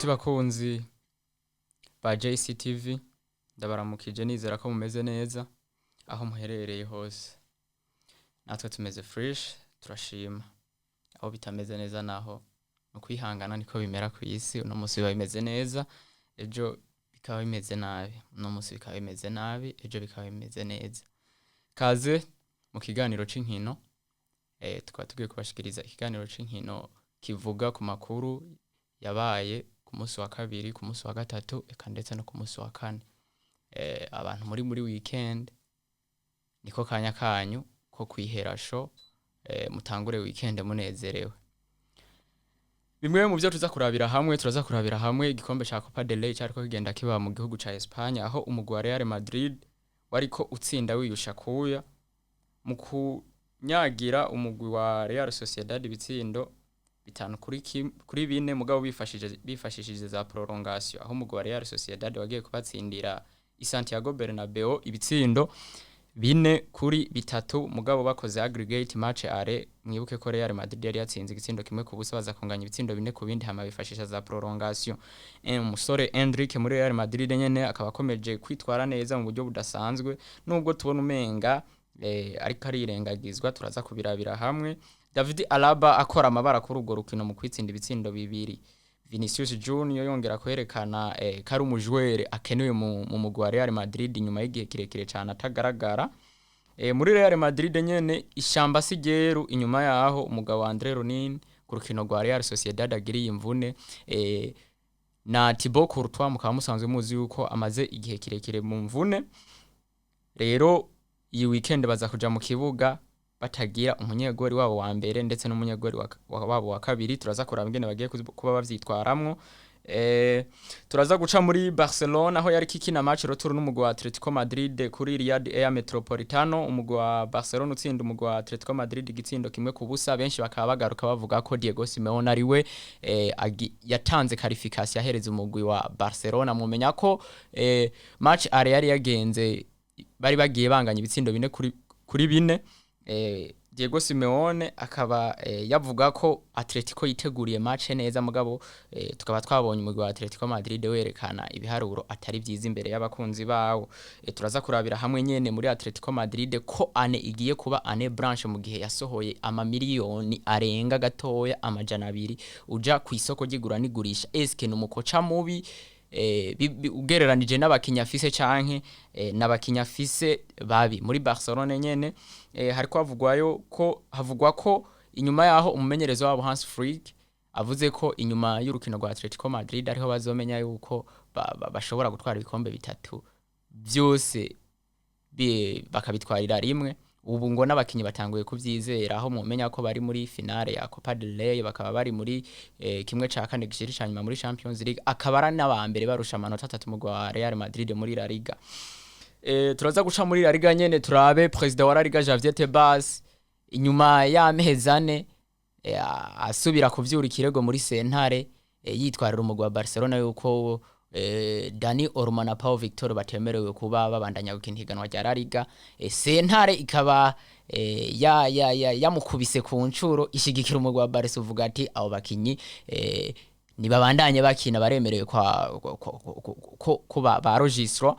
Inshuti bakunzi ba JCTV ndabaramukije nizera ko mumeze neza aho muherereye hose. Natwe tumeze fresh turashima. Aho bitameze neza naho no kwihangana niko bimera ku isi. Uno munsi biba bimeze neza, ejo bikaba bimeze nabi. Uno munsi bikaba bimeze nabi, ejo bikaba bimeze neza. Kaze mu kiganiro c'inkino. Tukaba tugiye kubashikiriza ikiganiro c'inkino kivuga ku makuru yabaye ku munsi wa kabiri, ku munsi wa gatatu, eka ndetse no ku munsi wa kane. Abantu muri weekend niko kanya kanyu ko kwiherasho, mutangure weekend munezerewe. Bimwe mu byo tuza kurabira hamwe igikombe ca Copa del Rey cyariko kigenda kiba mu gihugu ca Espagne, aho umugwi wa Real Madrid wariko utsinda wiyusha kuya mu kunyagira umugwi wa Real Sociedad ibitsindo bitanu kuri bine, mugabo bifashishije za prolongation, aho umugwi wa Real Sociedad wagiye kubatsindira i Santiago Bernabeu ibitsindo 4-3, mugabo bakoze aggregate match are. Mwibuke ko Real Madrid yari yatsinze igitsindo kimwe ku busa, baza kunganya ibitsindo 4 ku bindi, hama bifashisha za prolongation. Umusore Enrique muri Real Madrid nyene akaba akomeje kwitwara neza mu buryo budasanzwe, nubwo tubona umenga ariko arirengagizwa. Turaza kubirabira hamwe. David Alaba akora amabara kuri urwo rukino mu kwitsinda ibitsindo 2. Vinicius Junior yongera kwerekana kari umujwere akenewe mu mugwi wa Real Madrid nyuma y'igihe kirekire cyane atagaragara. Muri Real Madrid nyene ishamba sigeru, inyuma yaho umugabo wa Andre Ronin ku rukino rwa Real Sociedad agiriye imvune, na Thibaut Courtois mukaba musanzwe muzi yuko amaze igihe kirekire mu mvune. Rero iyi weekend baza kuja mu kibuga batagira umunyegori wabo wa mbere ndetse n'umunyegori wabo wa kabiri. Turaza kuraba ingene bagiye kuba bavyitwaramwo. Turaza guca muri Barcelone aho yari kikina match retour n'umugwi wa Atletico Madrid kuri Riyadh Air Metropolitano. Umugwi wa Barcelone utsinda umugwi wa Atletico Madrid igitsindo kimwe ku busa. Benshi bakaba bagaruka bavuga ko Diego Simeone ariwe yatanze qualification yahereza umugwi wa Barcelona. Mumenya ko match are yari yagenze bari bagiye banganya ibitsindo 4 kuri 4. Diego Simeone akaba yavuga ko Atletico yiteguriye match neza, mugabo tukaba twabonye umugwi wa Atletico Madrid werekana ibiharuro atari byiza imbere y'abakunzi bawo. Turaza kurabira hamwe nyene muri Atletico Madrid ko ane igiye kuba ane branche mu gihe yasohoye amamiliyoni arenga gatoya amajana 2 uja ku isoko ry'igura n'igurisha. Eske numukoca mubi ugereranije n'abakinya afise canke n'abakinya afise babi. Muri Barcelone nyene hariko havugwa ko inyuma yaho umumenyereza wabo Hans Flick avuze ko inyuma y'urukino rwa Atletico Madrid ariho bazomenya yuko bashobora gutwara ibikombe bitatu byose bakabitwarira rimwe. Ubu ngo n'abakinyi batanguye kuvyizera, aho mumenya ko bari muri finale ya Copa del Rey, bakaba bari muri kimwe ca kane gishiri cyanyuma muri Champions League, akabara n'abambere barusha amanota 3 mu gwa Real Madrid muri La Liga. Turaza guca muri La Liga nyene turabe president wa La Liga Javier Tebas inyuma y'amehezane asubira kuvyura ikirego muri sentare yitwarira umugwi wa Barcelona yuko Dani Olmo na Pau Victor batemerewe kuba babandanya gukina higanwa rya La Liga. Sentare ikaba yamukubise ku ncuro ishigikira umugwi wa Barca, uvuga ati abo bakinyi ni babandanye bakina baremerewe ko ba registre.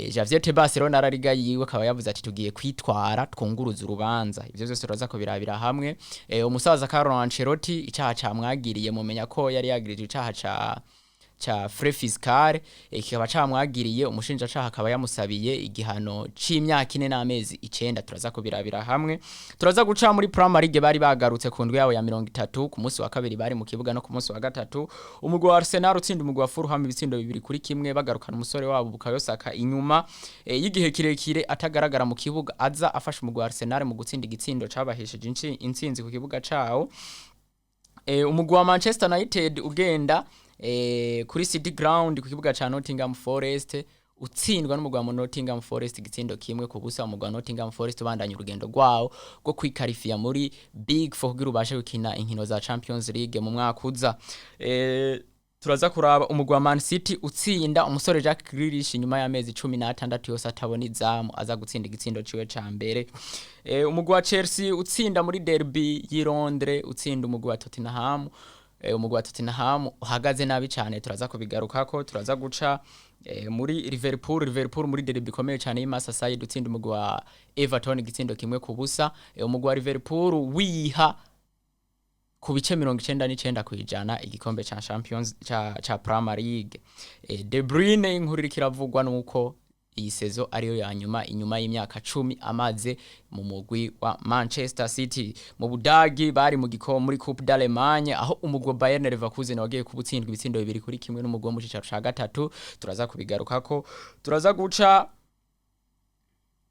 Javier Tebas rero na La Liga yiwe akaba yavuze ati tugiye kwitwara twunguruza urubanza. Ivyo byose turaza ko birabira hamwe. Umusaza Carlo Ancelotti icyaha camwagiriye, mumenya ko yari yagirije icyaha cha frais fiscal, kikaba camwagiriye. Umushinja cyaha akaba yamusabiye igihano c'imyaka 4 n'amezi 9. Turaza ko birabira hamwe. Turaza guca muri Premier League bari bagarutse ku ndwi yawo ya 30 ku munsi wa kabiri bari mu kibuga, no ku munsi wa gatatu umugwi wa Arsenal utsinda umugwi wa Fulham ibitsindo 2-1, bagarukana umusore wabo Bukayo Saka inyuma y'igihe kirekire atagaragara mu kibuga, aza afasha umugwi wa Arsenal mu gutsinda igitsindo cabahesheje intsinzi ku kibuga cawo. Umugwi wa Manchester United ugenda kuri City Ground ku kibuga ca Nottingham Forest utsindwa n'umugwi wa Nottingham Forest igitsindo kimwe ku busa. Umugwi wa Nottingham Forest ubandanya urugendo rwawo rwo kwikarifia muri Big Four kugira ubashe gukina inkino za Champions League mu mwaka uza. Turaza kuraba umugwi wa Man City utsinda umusore Jack Grealish inyuma y'amezi 16 yose atabona izamu, aza gutsinda igitsindo ciwe ca mbere. Umugwi wa Chelsea utsinda muri derby y'i Londres utsinda umugwi wa Tottenham umugwi wa Tottenham uhagaze nabi cyane turaza kubigarukako turaza guca muri Liverpool muri derby ikomeye cyane y'Merseyside dutsinda umugwi wa Everton igitsindo kimwe ku busa umugwi wa Liverpool wiha ku bice 99 kwijana igikombe cha Champions cha Premier League. De Bruyne inkuru kiravugwa nuko iyi sezo ariyo ya nyuma inyuma y'imyaka 10 amaze mu mugwi wa Manchester City. Mu Budagi bari mu gikombe muri Coupe d'Allemagne aho umugwi Bayern Leverkusen wagiye kubutsindwa ibitsindo 2-1 n'umugwi mu cicaro ca gatatu turaza kubigarukako turaza guca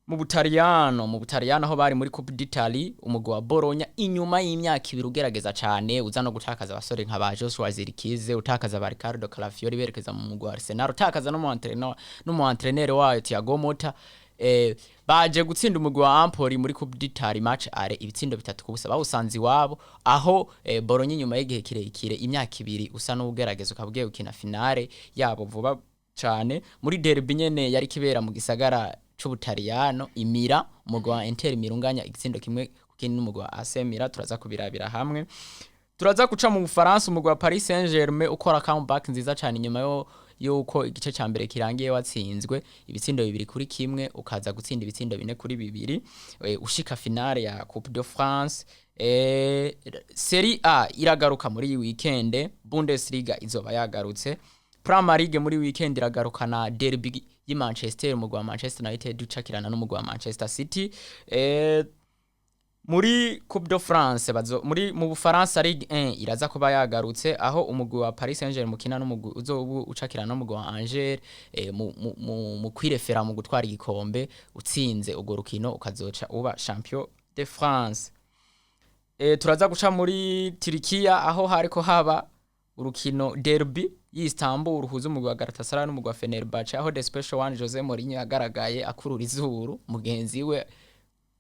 mu Butaliyano aho bari muri Coupe d'Italie umugwi wa Bologna inyuma y'imyaka 2 ugerageza cyane uza no gutakaza abasore nka ba Joshua Zirkize utakaza ba Riccardo Calafiori berekeza mu mugwi wa Arsenal utakaza no mu entraîneur wayo Thiago Motta baje gutsinda umugwi wa Empoli muri Coupe d'Italie match are ibitsindo 3 kubusa bawusanzi wabo aho Bologna inyuma y'igihe kirekire imyaka 2 usa no ugerageza ukabwiye ukina finale yabo vuba cyane muri derby nyene yari kibera mu gisagara c'Ubutaliyano imira umugwi wa Inter mirunganya igitsindo kimwe kukindi n'umugwi wa AC Milan turaza kubirabira hamwe turaza guca mu Bufaransa umugwi wa Paris Saint-Germain ukora comeback nziza cyane nyuma yuko igice ca mbere kirangiye watsinzwe ibitsindo 2-1 ukaza gutsinda ibitsindo 4-2 ushika finale ya Coupe de France. Serie A iragaruka muri iyi weekend Bundesliga izoba yagarutse Premier League muri weekend iragarukana derby yi Manchester umugwi wa Manchester United ucakirana n'umugwi wa Manchester City. Muri Coupe de France mu Bufaransa Ligue 1 iraza kuba yagarutse aho umugwi wa Paris Saint-Germain mukina n'umugwi uzobu ucakirana n'umugwi wa Angers mu kwirefera mu gutwara igikombe utsinze ugo rukino ukazoca uba champion de France. Turaza guca muri Turkiya aho hariko haba urukino derby y'Istanbul uruhuza umugwi wa Galatasaray n'umugwi wa Fenerbahce aho the special one Jose Mourinho yagaragaye akurura izuru mugenzi we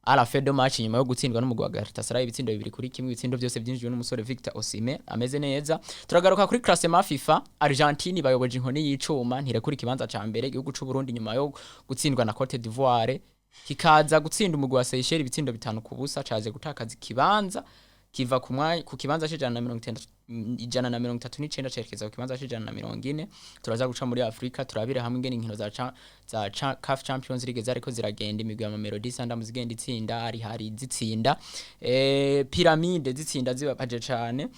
arafedo match nyuma yo gutsindwa n'umugwi wa Galatasaray ibitsindo 2-1 ibitsindo byose byinjijwe n'umusore Victor Osimhen ameze neza. Turagaruka kuri classement FIFA Argentine bayoboje inkoni y'icuma ntirekura ikibanza ca mbere igihugu c'u Burundi nyuma yo gutsindwa na Cote d'Ivoire kikaza gutsinda umugwi wa Seychelles ibitsindo 5 kubusa caje gutakaza ikibanza kiva ku kibanza c'ijana na 139 cerekeza ku kibanza c'ijana na 140. Turaza guca muri Afrika turabire hamwe ingene inkino za CAF Champions League zariko ziragenda imigwi ya Mamelodi Sundowns zigenda itsinda hari zitsinda Pyramide zitsinda zibapaje cyane.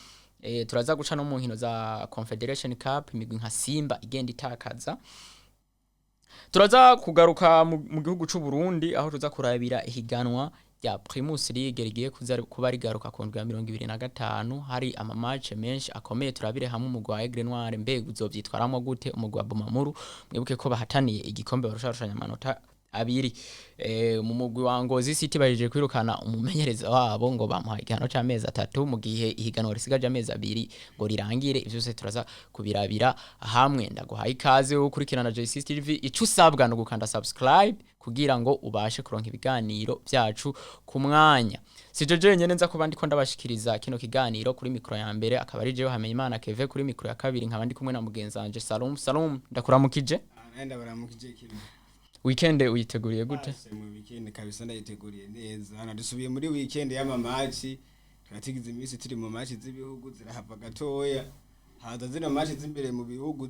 Turaza guca no mu nkino za Confederation Cup imigwi nka Simba igenda itakaza. Turaza kugaruka mu gihugu c'u Burundi aho tuza kurabira ihiganwa ya Primus League rigiye kuba rigaruka ku ndwi ya 2025 hari ama match menshi akomeye turabire hamwe umugwi wa Aigle Noir mbega uzovyitwaramo gute umugwi wa Bumamuru mwibuke ko bahataniye igikombe barusharushanya amanota abiri. Mu mugwi wa Ngozi City baje kwirukana umumenyereza wabo ngo bamuha igihano c'amezi 3 mu gihe ihiganwa risigaje amezi 2 ngo rirangire ivyo se turaza kubirabira hamwe. Ndaguhaye ikaze ukurikirana JC TV ico usabwa no gukanda subscribe kugira ngo ubashe kuronka ibiganiro byacu ku mwanya. Sijeje nyene nza kuba ndiko ndabashikiriza kino kiganiro kuri mikro ya mbere akaba ari jewe Hamenyimana Keve kuri mikro ya kabiri nkaba ndi kumwe na mugenzi wanje Salum ndakuramukije. Nenda baramukije kiri. Weekend uyiteguriye gute? Mu weekend kabisa ndayiteguriye neza. Hano dusubiye muri weekend y'ama match. Turatigize imisi turi mu match z'ibihugu zirahava gatoya. Haza zino match z'imbere mu bihugu.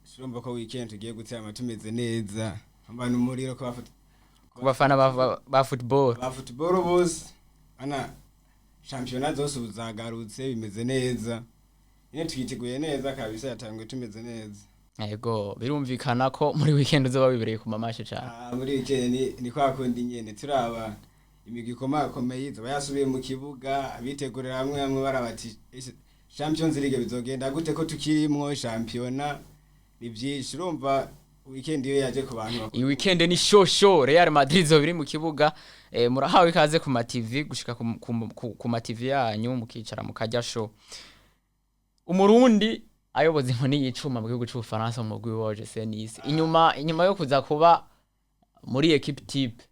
Shiromba ko weekend tugiye gutera amatumeze neza. Ambana umuriro ko bafana ba football. Ba football bose. Ana championnat zose uzagarutse bimeze neza. Ine twiteguye neza kabisa yatangwe tumeze neza. Yego birumvikana ko muri weekend uzoba bibereye ku mamashe cyane. Muri weekend ni kwa kundi nyene turaba imigwi komeye izo bayasubiye mu kibuga abitegurira hamwe barabati Champions League bizogenda gute ko tukirimwo championnat nivyinshi urumva weekend iyo yaje ku bantu. Iyi weekend ni show Real Madrid zo biri mu kibuga murahawe ikaze ku ma TV gushika ku ma TV yanyu mukicara mukajya show. Umurundi ayobozi inkoni y'icuma mu gihugu c'u Bufaransa mu mugwi wa Nice inyuma yo kuza kuba muri equipe type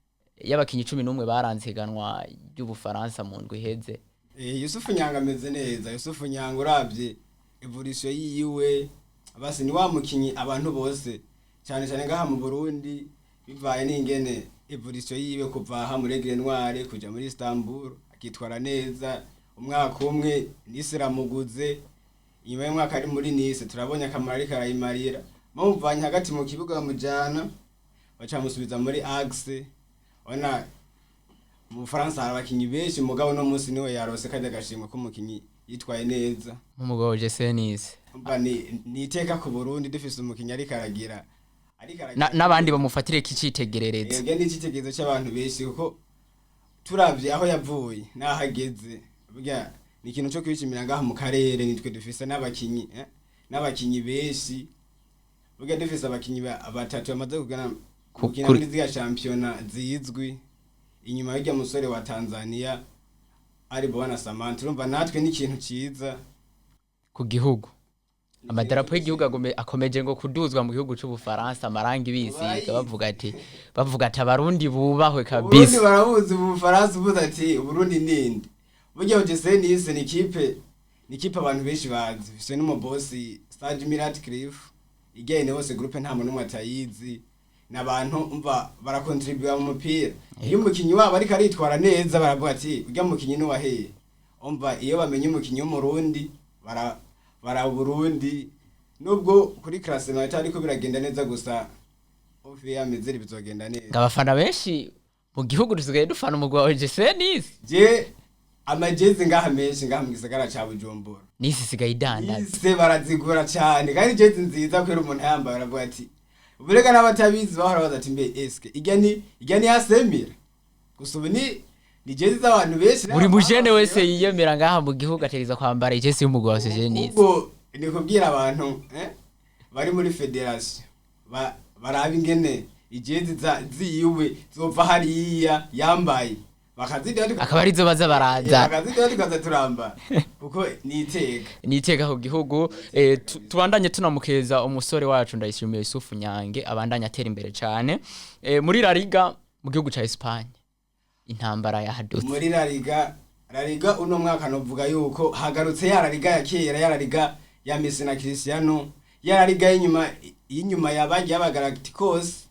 y'abakinyi 11 baranze higanwa y'u Bufaransa mu ndwi heze. Yusufu Nyanga ameze neza. Yusufu Nyanga uravye evolution yiwe abasi ni wa mukinyi abantu bose cyane ngaha mu Burundi bivaye n'ingene evolution yiwe kuva ha muri Aigle Noir kuja muri Istanbul akitwara neza umwaka umwe Nice iramuguze inyuma y'umwaka ari muri Nice turabonye akamaro ariko arayimarira bamuvanye hagati mu kibuga bamujana bacamusubiza muri Axe ona mu Faransa hari abakinyi benshi mugabo no munsi niwe yarose kajya gashimwe ko umukinyi yitwaye neza umugabo Nice ni iteka ku Burundi dufise umukinyi ariko aragira n'abandi bamufatire kicitegerereza yego ni icitegerezo cy'abantu benshi kuko turavye aho yavuye nahageze burya ni ikintu cyo kwishimira ngaha mu karere nitwe dufise n'abakinyi benshi burya dufise abakinyi batatu bamaze kugana kukina muri ziga championa zizwi inyuma y'irya musore wa Tanzania ari Bwana Samantha urumva natwe ni ikintu ciza ku gihugu amadarapo y'igihugu akomeje ngo kuduzwa mu gihugu c'Ubufaransa amarangi bisiga bavuga ati abarundi bubahwe kabisa Burundi barabuze Ubufaransa uvuze ati Burundi ninde burya ugese Nice ni kipe abantu benshi bazi bise n'umubosi Stade Mirat Cliff igene hose groupe nta muntu atayizi nabantu umva barakontribute mu mupira iyo umukinyi wabo ariko aritwara neza baravuga ati urya mukinyi no waheye umva iyo bamenye umukinyi w'umurundi bara Burundi nubwo kuri classement ariko biragenda neza gusa ofi yamezeri bizogenda neza abafana benshi mu gihugu dusigaye dufana umugwa wa Nice je amajezi ngaha menshi ngaha mu gisagara ca Bujumbura Nice sigaye idanda Nice barazigura cyane kandi jezi nziza kwera umuntu yambaye baravuga ati uburega n'abatabizi bahora bazati mbe eske igani yasemira gusuba ni jezi z'abantu benshi buri mujene wese yiyemera ngaha mu gihugu ategeza kwambara ijezi y'umugwa wa Nice ubwo ni kubwira abantu bari muri federation baraba ingene ijezi ziyiwe zova hariya yambaye akaba arizo baza baraza bakazidya turamba kuko niteka ku gihugu tubandanye tunamukeza umusore wacu ndayishimiye Yusufu Nyange abandanye atera imbere cyane muri La Liga mu gihugu ca Espagne intambara yahadutse muri La Liga uno mwaka novuga yuko hagarutse ya La Liga ya kera ya La Liga ya Messi na Cristiano ya La Liga y'inyuma y'aba Galacticos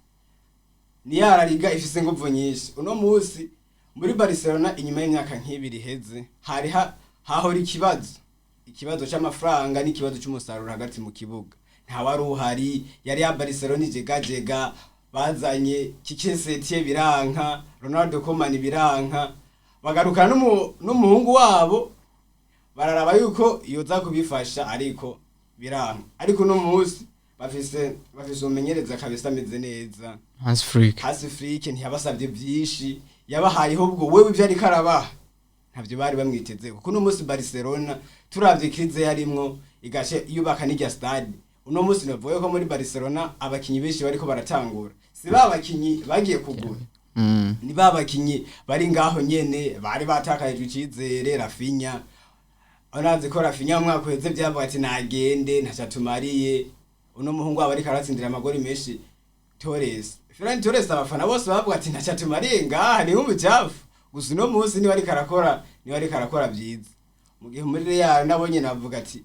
ni ya La Liga ifise nguvu nyinshi uno munsi muri Barcelona inyuma y'imyaka nk'ibiri heze hari hahora ikibazo cy'amafaranga n'ikibazo cy'umusaruro hagati mu kibuga nta wari uhari yari ya Barcelona ijegajega bazanye Kikesetiye biranka Ronaldo Koeman biranka bagarukana n'umuhungu wabo bararaba yuko yoza kubifasha ariko biranka ariko no munsi bafise umenyereza kabisa ameze neza Hans Flick ntiyabasabye byinshi yabahayeho ubwo wewe ibyo ari karabaha ntavyo bari bamwiteze kuko no munsi Barcelona turavye krize yarimwo igashe yubaka n'irya stade uno munsi navuye ko muri Barcelona abakinyi benshi bariko baratangura si babakinyi bagiye kugura ni babakinyi bari ngaho nyene bari batakaje icizere Rafinha anazi ko Rafinha mwaka uheze byavuga ati nagende ntacatumariye uno muhungu wabo ariko aratsindira amagori menshi Torres Ferran Torres abafana bose bavuga ati ntacatumariye ngaha ni umucafu gusa no munsi ni wari karakora byiza mu gihe muri Real nabonye navuga ati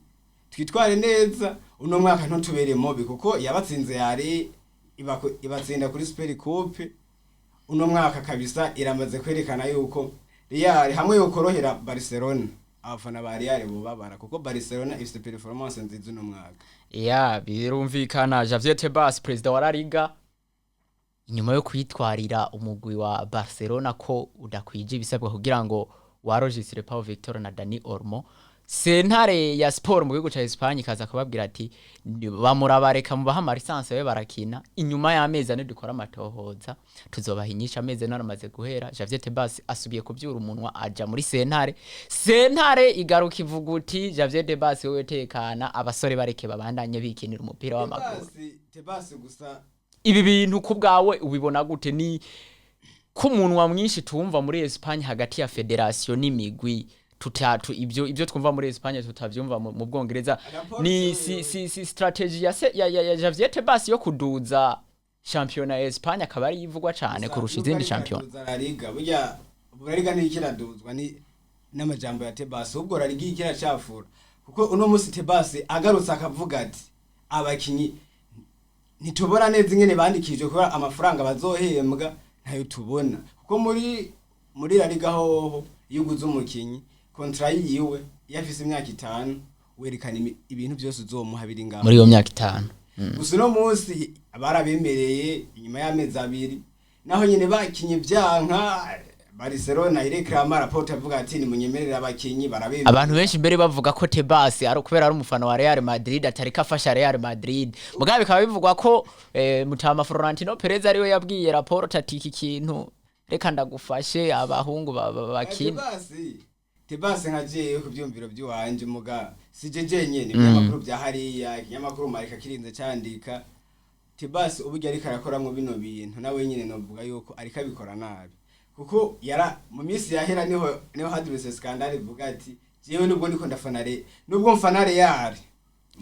twitware neza uno mwaka ntutubere mobi kuko yabatsinze yari ibatsinda kuri Super Coupe uno mwaka kabisa iramaze kwerekana yuko Real hamwe yokorohera Barcelona abafana ba Real bubabara kuko Barcelona ifite performance nziza uno mwaka birumvikana Javier Tebas president wa La Liga inyuma yo kwitwarira umugwi wa Barcelona ko udakwije ibisabwa kugira ngo warojisire Pau Victor na Dani Olmo sentare ya sport mu gihugu ca Espagne kaza kubabwira ati bamurabareka mu bahama license we barakina inyuma y'amezi ane dukora amatohoza tuzobahinyisha amezi naramaze guhera Javier Tebas asubiye kubyura umunwa aja muri sentare igaruka ivuguti Javier Tebas wewe tekana abasore bareke babandanye bikinira umupira w'amaguru Tebas gusa ibi bintu kubgawe ubibona gute ni kumunwa mwinshi tumva muri Espagne hagati ya federation n'imigwi tutatu ibyo twumva muri Espagne tutavyumva mu Bwongereza ni si strategy ya Javier Tebas yo kuduza championnat ya Espagne akaba ari yivugwa cyane kurusha izindi championnat La Liga burya La Liga ni ikiraduzwa ni n'amajambo ya Tebas ubwo La Liga ikiracafura kuko uno musi Tebas agarutse akavuga ati abakinyi nitubona neza ingene bandikije kuba amafaranga bazohembwa ntayo tubona kuko muri La Liga ho yuguze umukinyi contrat yiwe yafise imyaka 5 werekana ibintu byose uzomuha biri ngaho muri iyo myaka 5 gusa no munsi barabemereye inyuma y'amezi 2 naho nyine bakinye byanka Barcelona irekrama rapport avuga ati ni munyemerera abakinyi barabemereye abantu benshi mbere bavuga ko Tebas ari kubera ari umufana wa Real Madrid atari kafasha Real Madrid mugabe bikaba bivugwa ko Mutama Florentino Perez ariwe yabwiye rapport ati iki kintu reka ndagufashe abahungu bakina Tebas nkaje ku byumviro by'uwanje muga sijeje nyene byamakuru bya hariya ikinyamakuru Marika kirinze candika Tebas uburyo ari karakoramwe bino bintu nawe nyene novuga yuko ari kabikora nabi kuko yara mu minsi yahera niho hadurese scandale vuga ati jewe nubwo ndiko ndafanare nubwo mfanare yari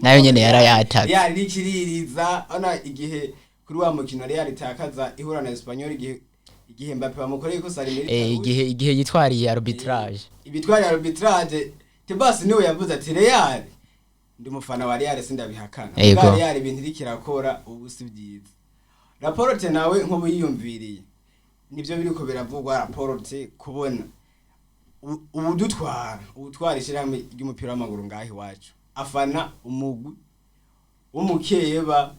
nayo nyene yara yataze yari ikiririza ona igihe kuri wa mukino Real itakaza ihura na Espanyol igihe Mbappe bamukoreye ko sari muri igihe yitwariye arbitrage ibitwari arbitrage Tebas niwe yavuze ati Real ndi umufana wa Real sindabihakana Real ibintu rikirakora ubu si byiza rapport nawe nko biyumviriye nibyo biriko biravugwa rapport kubona ubutwara ishiramwe ry'umupira w'amaguru ngahi wacu afana umugwi umukeba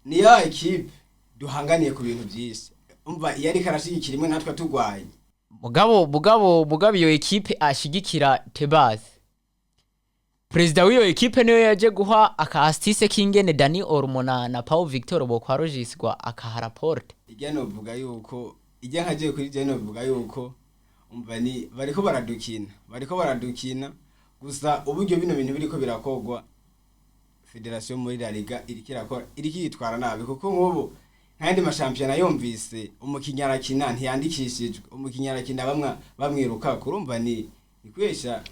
ni ya equipe duhanganiye ku bintu byinshi umva yari karashigikira imwe natwe tugwaye mugabo iyo equipe ashigikira Tebas President w'iyo equipe niyo yaje guha aka assist kingene Dani Ormona na Pau Victor Bokwarogiswa aka rapport ijya no vuga yuko ijya nkaje kuri je no vuga yuko umva ni bariko baradukina gusa uburyo bino bintu biriko birakogwa Federation muri La Liga irikitwara nabi kuko nk'ubu nkandi mashampiona yumvise umukinyi arakina ntiyandikishijwe umukinyi arakina bamwiruka kurumva ni kwesha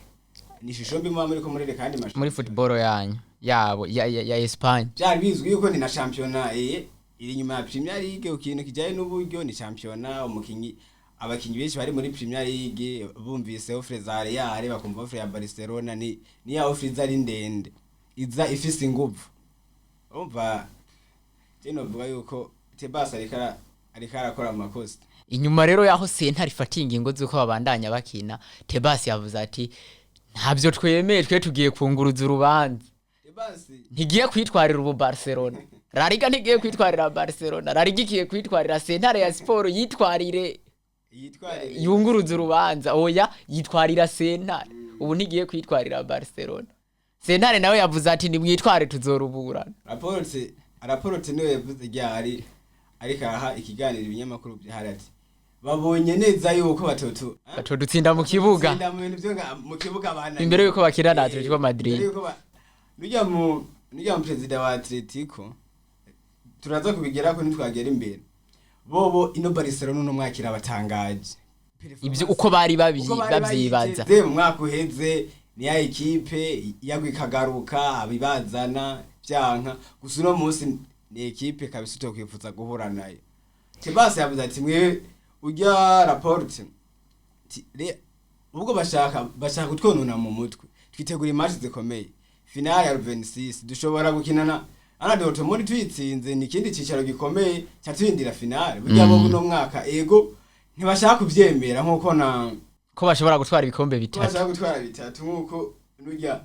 ni shusho mbi muri ko muri kandi muri football yanyu yabo ya Espagne byari bizwi yuko ni na championa iri nyuma ya Premier League ukintu kijaye n'uburyo ni championa umukinyi abakinyi benshi bari muri Premier League bumvise offre za Real bakumva offre ya Barcelona ni ya offre zari ndende iza ifise inguvu umva tino vuga yuko Tebas arikara akora amakosa inyuma rero yaho sentare ifatiye ingingo zuko babandanya bakina Tebas yavuze ati ntabyo twemeye twe tugiye kunguruza urubanza ntigiye kwitwarira ubu Barcelona La Liga ntigiye kwitwarira Barcelona La Liga igiye kwitwarira sentare ya sport yitwarire yunguruza urubanza oya yitwarira sentare ubu ntigiye kwitwarira Barcelona sentare nawe yavuze ati ni mwitware tuzoruburana rapport niyo yavuze ryari ariko aha ikiganiro ibinyamakuru byahari ati babonye neza yuko batodutsinda mu kibuga tsinda mu bintu byo mu kibuga bana imbere yuko bakira na Atletico Madrid nujya mu president wa Atletico turaza kubigera ko nitwagera imbere bobo ino Barcelona no mwakira batangaje ibyo uko bari babyibaza mu mwaka uheze ni ya equipe yagwikagaruka abibazana byanka gusa no munsi ni equipe kabisa utokwifuza guhura nayo Tebas yavuze ati mwe ujya rapport ubwo bashaka kutwonona mu mutwe twitegura match zikomeye finale ya 26 dushobora gukinana Anadolto muri twitsinze ni kindi cicaro gikomeye cyatwindira finale burya bo no mwaka ego ntibashaka kuvyemera nkuko ko bashobora gutwara ibikombe bitatu bashaka gutwara bitatu nkuko nujya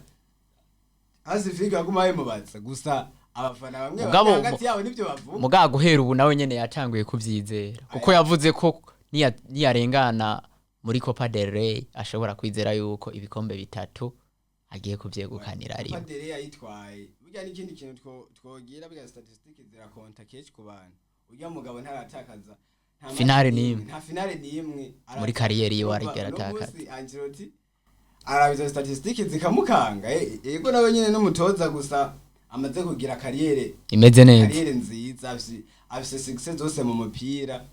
Azifika gumaye mubatsa gusa abafana bamwe hagati yabo nibyo bavuga muga guhera ubu nawe nyene yatanguye kuvyizera kuko yavuze ko niyarengana muri Copa del Rey ashobora kwizera yuko ibikombe bitatu agiye kuvyegukanira ari Copa del Rey yitwaye burya n'ikindi kintu twogira biga statistics zirakonta keshi ku bantu urya mugabo ntaratakaza finale nimwe nta finale nimwe muri kariyeri yiwe arigera atakaza Ancelotti arabiza statistics zikamukanga yego nawe nyene n'umutoza gusa amaze kugira kariyere imeze neza kariyere nziza afise success zose mu mupira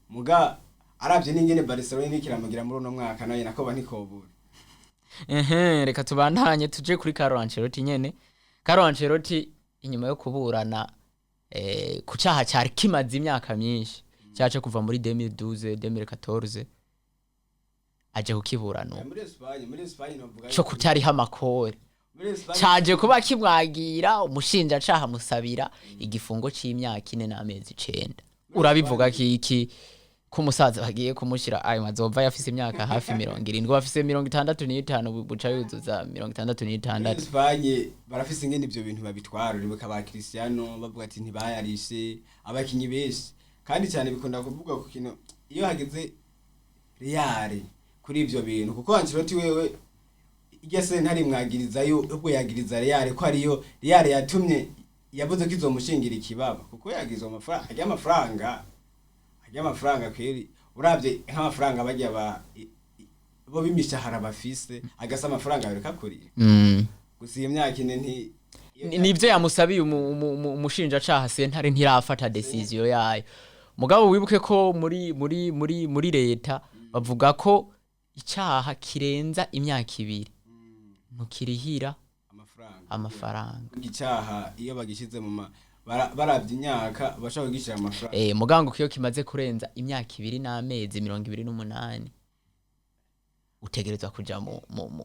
muga aravye n'ingene Barcelona nikiramugira muri no mwaka nayo nakoba ntikobura reka tubandanye tuje kuri Carlo Ancelotti nyene Carlo Ancelotti inyuma yo kuburana ku cyaha cyari kimaze imyaka myinshi cyaje kuva muri 2012 2014 aje kukiburana muri Espagne novuga cyo kutari hamakore cyaje kuba kimwagira umushinja caha musabira igifungo c'imyaka 4 n'amezi 9 urabivuga kiki ko musaza bagiye kumushira ayo mazova yafise imyaka hafi 70 bafise 65 buca yuzuza 66. Espanye barafise ingene ivyo bintu babitwara uribuka ba Cristiano bavuga ati ntibayarishe abakinyi benshi kandi cyane bikunda kuvuga ku kino iyo hageze Real kuri ivyo bintu kuko Ancelotti wewe igese ntari mwagirizayo ubwo yagiriza Real ko ariyo Real yatumye yavuze ko izomushingira ikibaba kuko yagize amafaranga kweri uravye nk'amafaranga bajya bo bimishahara bafise agasa amafaranga bareka kurira gusa iyo myaka ine nivyo yamusabiye umushinja caha sentare ntirafata decision yayo mugabo wibuke ko muri leta bavuga ko icaha kirenza imyaka 2 ntukirihira amafaranga icaha iyo bagishize mu baravye imyaka bashaka kugishira amafaranga mugango kiyo kimaze kurenza imyaka 2 n'amezi 28 utegerezwa kuja mu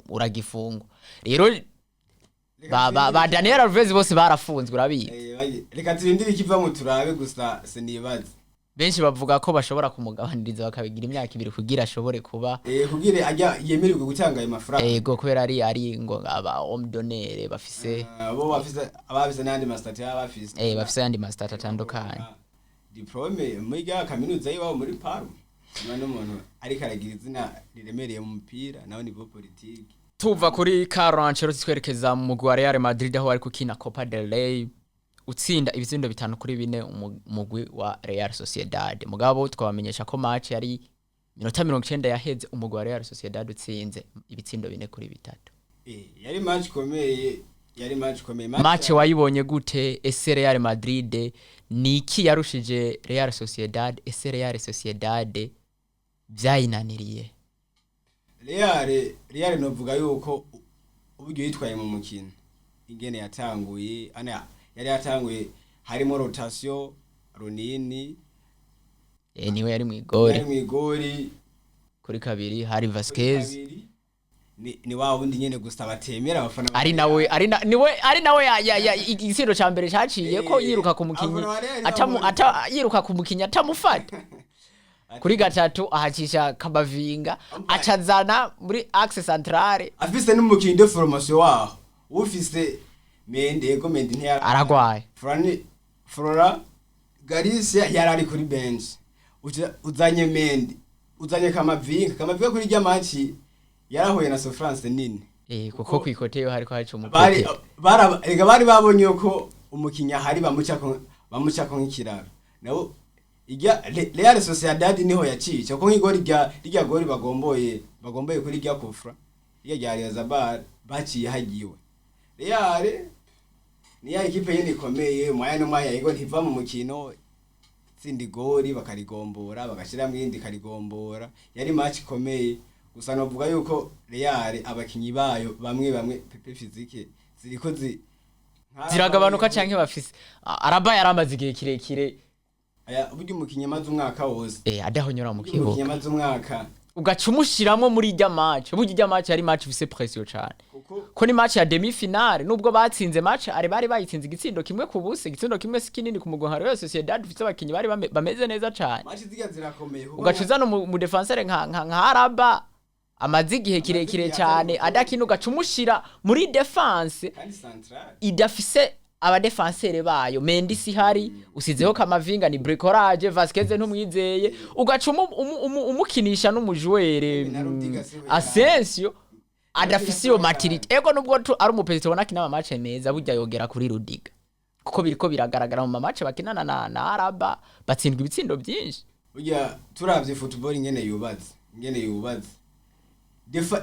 uragifungwa rero ba Daniel Alves bose barafunzwe urabiye reka turindire ikiva mu turabe gusa senibaze benshi bavuga ko bashobora kumugabaniriza bakabigira imyaka 2 kugira ashobore kuba kugira ajya yemererwe gutanga ayo mafaranga yego kubera ari ngo aba homme d'honneur bafise abo bafise n'andi master bafise bafise n'andi master atandukanye diplome muri kaminuza yiwabo muri Paris n'umuntu ariko aragira izina riremereye mu mupira nawe ni politique tuva kuri Carlo Ancelotti twerekeza mu mugwi wa Real Madrid aho ari kukina Copa del Rey utsinda ibitsindo 5-4 umugwi wa Real Sociedad mugabo twabamenyesha ko match yari minota 90 yaheze umugwi wa Real Sociedad utsinze ibitsindo 4-3 yari match komeye match wayibonye gute ese Real Madrid niki yarushije Real Sociedad ese Real Sociedad byayinaniriye Real novuga yuko uburyo yitwaye mu mukino ingene yatanguye yari yatanguye harimo rotation runini niwe yari mu igori kuri kabiri hari Vasquez ni wa wundi nyene gusa batemera abafana ari nawe igisindo ca mbere caciye ko yiruka ku mukinyi yiruka ku mukinyi atamufata kuri gatatu ahacisha Kamavinga acazana muri axe centrale afise n'umukinyi de formation waho ufise Mende ntiyara aragwaye Flora Galicia yarari kuri bench uzanye Mende uzanye Kamavinga kuri rya match yarahuye na Sofrance nini kuko kwikoteyo hariko hacu umupira bari babonye ko umukinya hari bamuca ko nk'ikiraro nabo Real Sociedad niho yacice ko nk'igori rya gori bagomboye kuri rya kufra rya Real baciye hagiwe Real ni ya ekipe yene ikomeye umwanya yego ntiva mu mukino tsindi gori bakarigombora bagashira mwindi karigombora yari match ikomeye gusa novuga yuko Real abakinyi bayo bamwe pepe physique ziriko ziragabanuka canke bafise araba yaramaze igihe kirekire buryo umukinyi amaze umwaka wose adahonyora mu kibuga umukinyi amaze umwaka ugacumushiramo muri rya match buryo rya match yari match ifise pression cyane ko ni match ya demi finale nubwo batsinze match bari bayitsinze igitsindo kimwe ku busa igitsindo kimwe kinini ku mugwi wa Real Sociedad ufite abakinyi bari bameze neza cyane match ziga zirakomeye ugacuza no mu defenseur nka Araba amazi igihe kirekire cyane adakina ugacumushira muri defense idafise aba defenseur bayo Mendy hari usizeho Kamavinga ni bricolage Vasquez ntumwizeye ugacuma umukinisha n'umujwere Asensio adafise yo maturity ego nubwo ari umupezito ubona kina match meza burya yogera kuri Rudiga kuko biriko biragaragara mu match bakinana na Araba batsindwa ibitsindo byinshi burya turavye football ingene yubatse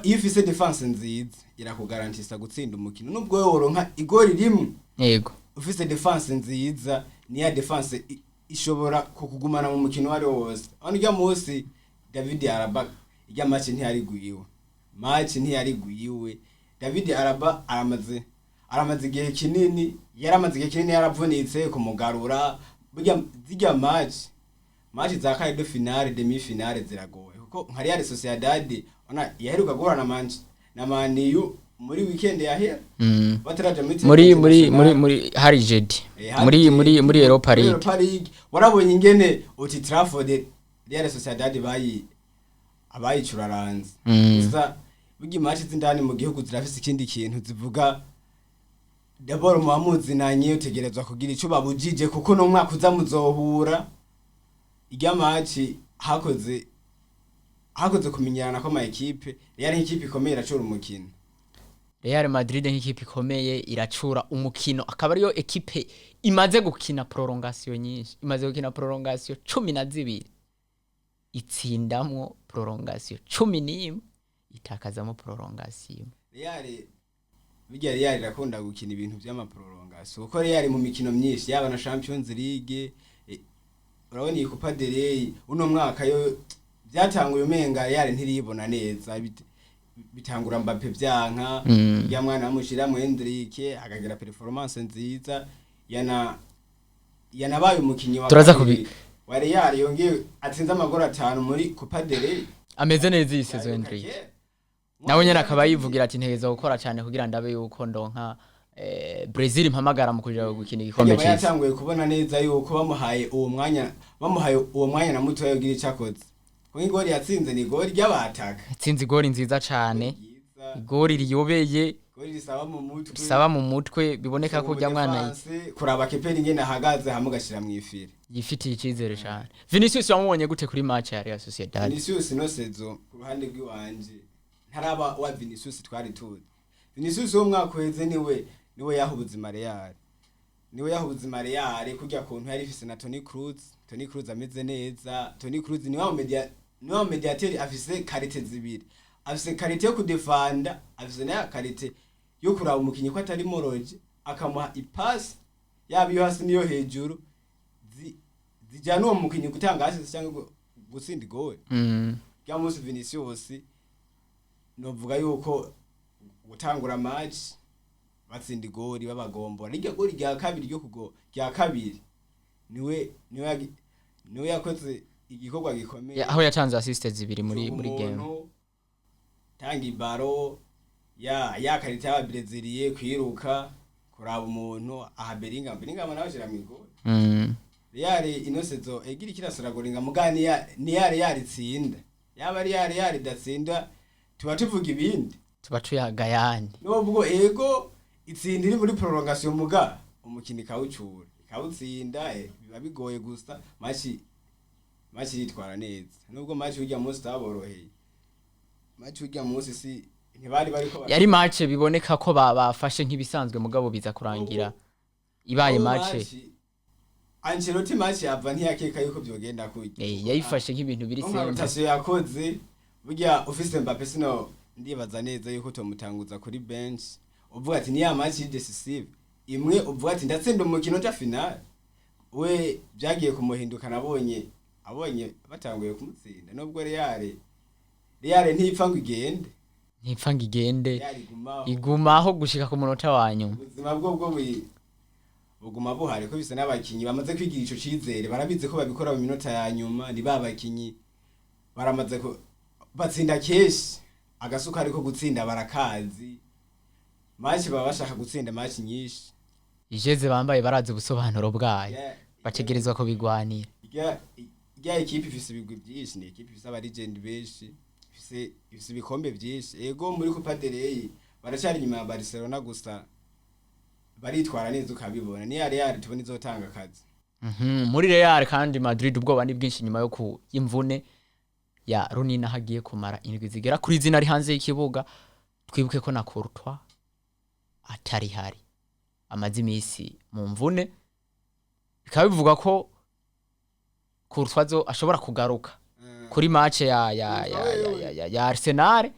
ifise defense nziza irakugarantisa gutsinda umukino nubwo yoronka igori rimwe yego ufise defense nziza niya defense ishobora kukugumana mu mukino wari wose onijya munsi David Araba ijya match ntiyariguyiwe David Araba aramaze igihe kinini yaravunitse kumugarura burya zijya match za kare de finale demi finale ziragoye kuko nka Real Sociedad ona yaheruka guhura na Man U muri weekend yahera bataraje muri Harijed muri Europa League warabonye ingene uti Trafford Real Sociedad abayicuraranze gusa bugi match zindani mu gihugu zirafise ikindi kintu zivuga d'abord muamuzinanye utegerezwa kugira ico babujije kuko no mwaka uza muzohura irya match hakoze kumenyana ko ama equipe Real nk'ikipe ikomeye iracura umukino. Real Madrid nk'ikipe ikomeye iracura umukino akaba ariyo equipe imaze gukina prolongation nyinshi, imaze gukina prolongation 12 itsindamwo prolongation 11 itakazamo prolongation. Real irakunda gukina ibintu by'ama prolongation kuko Real mu mikino myinshi yaba na Champions League urabona iyi Copa del Rey uno mwaka yo byatanguye umenga Real ntiribona neza bitangura Mbappe byanka ya mwana amushira mu Hendrick akagira performance nziza yanabaye umukinyi wa Real yongeye atsinze amagoro 5 muri Copa del Rey ameze neza iyi season Hendrick nawe nyene akaba yivugira ati nteza gukora cyane kugira ndabe yuko ndonka Brazil mpamagara mu kuja gukina igikombe cy'isi. Yatanguye kubona neza yuko bamuhaye uwo mwanya na muto yogira icakoze. Kuko igori yatsinze ni igori ry'abataka. Yatsinze igori nziza cyane. Igori riyobeye. Igori risaba mu mutwe biboneka ko rya mwana kuraba keperi ngene ahagaze hamugashira mu ifire. Yifitiye ikizere cyane. Vinicius wamubonye gute kuri match ya Real Sociedad? Vinicius no sezo ku ruhande rw'iwanje ntaraba wa Vinicius twari tuzi. Vinicius wo mwaka weze niwe yaha ubuzima Real. Niwe yaha ubuzima Real kujya kuntu yari ifise na Toni Kroos ameze neza. Toni Kroos ni wa mediateur afise karite zibiri. Afise karite yo kudefanda, afise na karite yo kuraba umukinyi ko atari moroje, akamuha ipass yabiyo hasi niyo hejuru. Zijana uwo mukinyi gutanga hasi cyangwa gutsinda goal. Kya musi Vinicius novuga yuko gutangura match batsinda igori babagombo n'iryo gori rya kabiri ryo rya kabiri niwe yakoze igikorwa gikomeye aho yatanze assist zibiri muri game tangi baro ya karita ya Braziliye kwiruka kuraba umuntu aha Bellingham nawe shira migo Real inosezo egira kirasura goringa mugani ni Real itsinda yaba Real idatsinda tuba tuvuga ibindi tuba tuyagayani nubwo ego itsinda iri muri prolongation muga umukini kawucura kawutsinda biba bigoye gusa match yitwara neza nubwo match ujya munsi taboroheye match ujya munsi si ntibari ko yari match biboneka ko bafashe nk'ibisanzwe mugabo biza kurangira ibaye match Ancelotti match yava ntiyakeka yuko byogenda kujya yayifashe nk'ibintu biri simple rotation yakoze burya office Mbappe sino ndibaza neza yuko tomutanguza kuri bench uvuga ati ni ya match decisive imwe uvuga ati ndatsinda umukino cya final we byagiye kumuhinduka nabonye batanguye kumutsinda nubwo Real ntipfanga igende igumaho gushika ku munota wanyu ubuzima bwo buguma buhari ko bisa n'abakinyi bamaze kwigira ico cizere barabize ko babikora mu minota ya nyuma ni babakinyi baramaze ko batsinda keshi agasuka ariko gutsinda barakazi match baba bashaka gutsinda match nyinshi ijeze bambaye barazi ubusobanuro bwayo bategerezwa ko bigwanira ya equipe ifise ibigwi byinshi ni equipe ifise aba legend benshi ifise ibikombe byinshi ego muri Copa del Rey baracari nyuma ya Barcelona gusa baritwara neza ukabibona ni Real tubona izotanga akazi muri Real kandi Madrid ubwoba ni bwinshi nyuma yo ku imvune ya Runina hagiye kumara indwi zigera kuri zina ari hanze y'ikibuga twibuke ko na Courtois atari hari amazi imisi mu mvune bikaba bivuga ko Courtois ashobora kugaruka kuri match ya Arsenal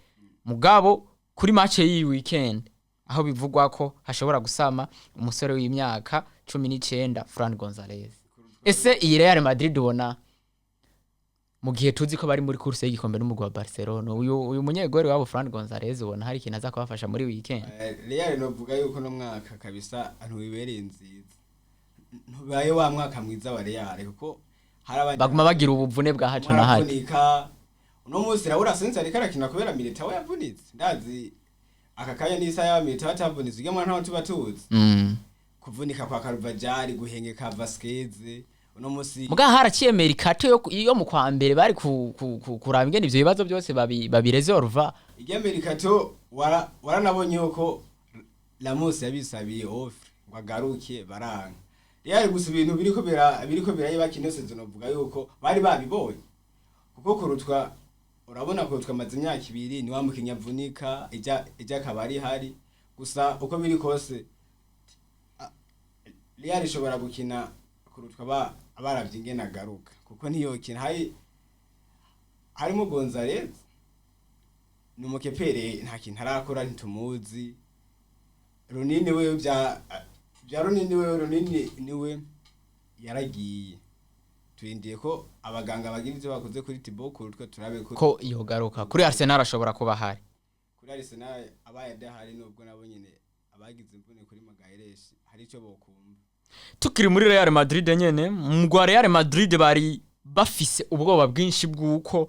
mugabo kuri match y'iyi weekend aho bivugwa ko hashobora gusama umusore w'imyaka 19 Fran Gonzalez. Ese iyi Real Madrid ubona mu gihe tuzi ko bari muri course y'igikombe n'umugwi wa Barcelona uyu munyegori wabo Fran Gonzalez ubona hari ikintu aza kubafasha muri weekend. Real novuga yuko no mwaka kabisa ntubibereye nziza ntubaye wa mwaka mwiza wa Real kuko harabandi baguma bagira ubuvune bwa hato na hato uno munsi Raul Sense ari karakina kubera Militao yavunitse ndazi akakanya n'isa ya Militao atavunitse ugemwe ntaho tuba tuzi kuvunika kwa Carvajal guhengeka Vasquez uno musi muga haraciye merikato yo mu kwa mbere bari kuraba ingene ivyo bibazo byose babiresolva irya merikato waranabonye ko Ramos yabisabiye offer ngo agaruke baranga yari gusa ibintu biriko birayibakine sezono vuga yuko bari babibonye kuko kurutwa urabona kurutwa amaze imyaka 2 ni wa mukinya avunika ijya kabari hari gusa uko biri kose Real ishobora gukina kurutwa abaravye ingene agaruka kuko niyo kina harimo Gonzalez ni umukepere nta kintu arakora ntitumuzi Runini we bya Runini niwe yaragiye turindiye ko abaganga bagira ivyo bakoze kuri Thibaut kurutwa turabe ko iyo garuka kuri Arsenal ashobora kuba hari kuri Arsenal abayadahari nubwo nabo nyene abagize imvune kuri Magaires hari ico bokumva tukiri muri Real Madrid nyene mugwa Real Madrid bari bafise ubwoba bwinshi bwuko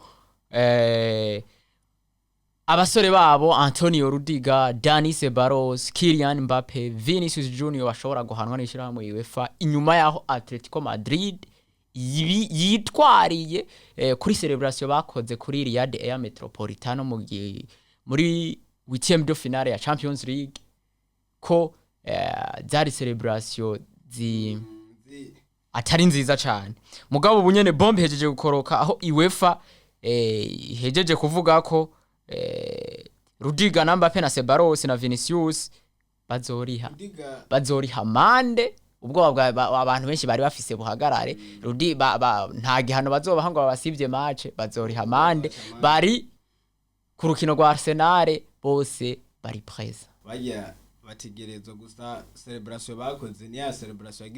abasore babo Antonio Rudiger, Dani Ceballos, Kylian Mbappe, Vinicius Junior bashobora guhanwa n'ishira mu UEFA inyuma yaho Atletico Madrid yitwariye kuri celebration bakoze kuri Riyadh Air Metropolitano muri 8e de finale ya Champions League ko zari celebration atari nziza cyane mugabo bunyene bombe hejeje gukoroka aho UEFA hejeje kuvuga ko Rudiger na Mbappe na Ceballos na Vinicius bazoriha amande ubwoba bwa abantu benshi bari bafise buhagarare nta gihano bazobaha ngo babasivye match bazoriha amande bari ku rukino rwa Arsenal bose bari presa bategerezwa gusa celebration bakoze ni ya celebration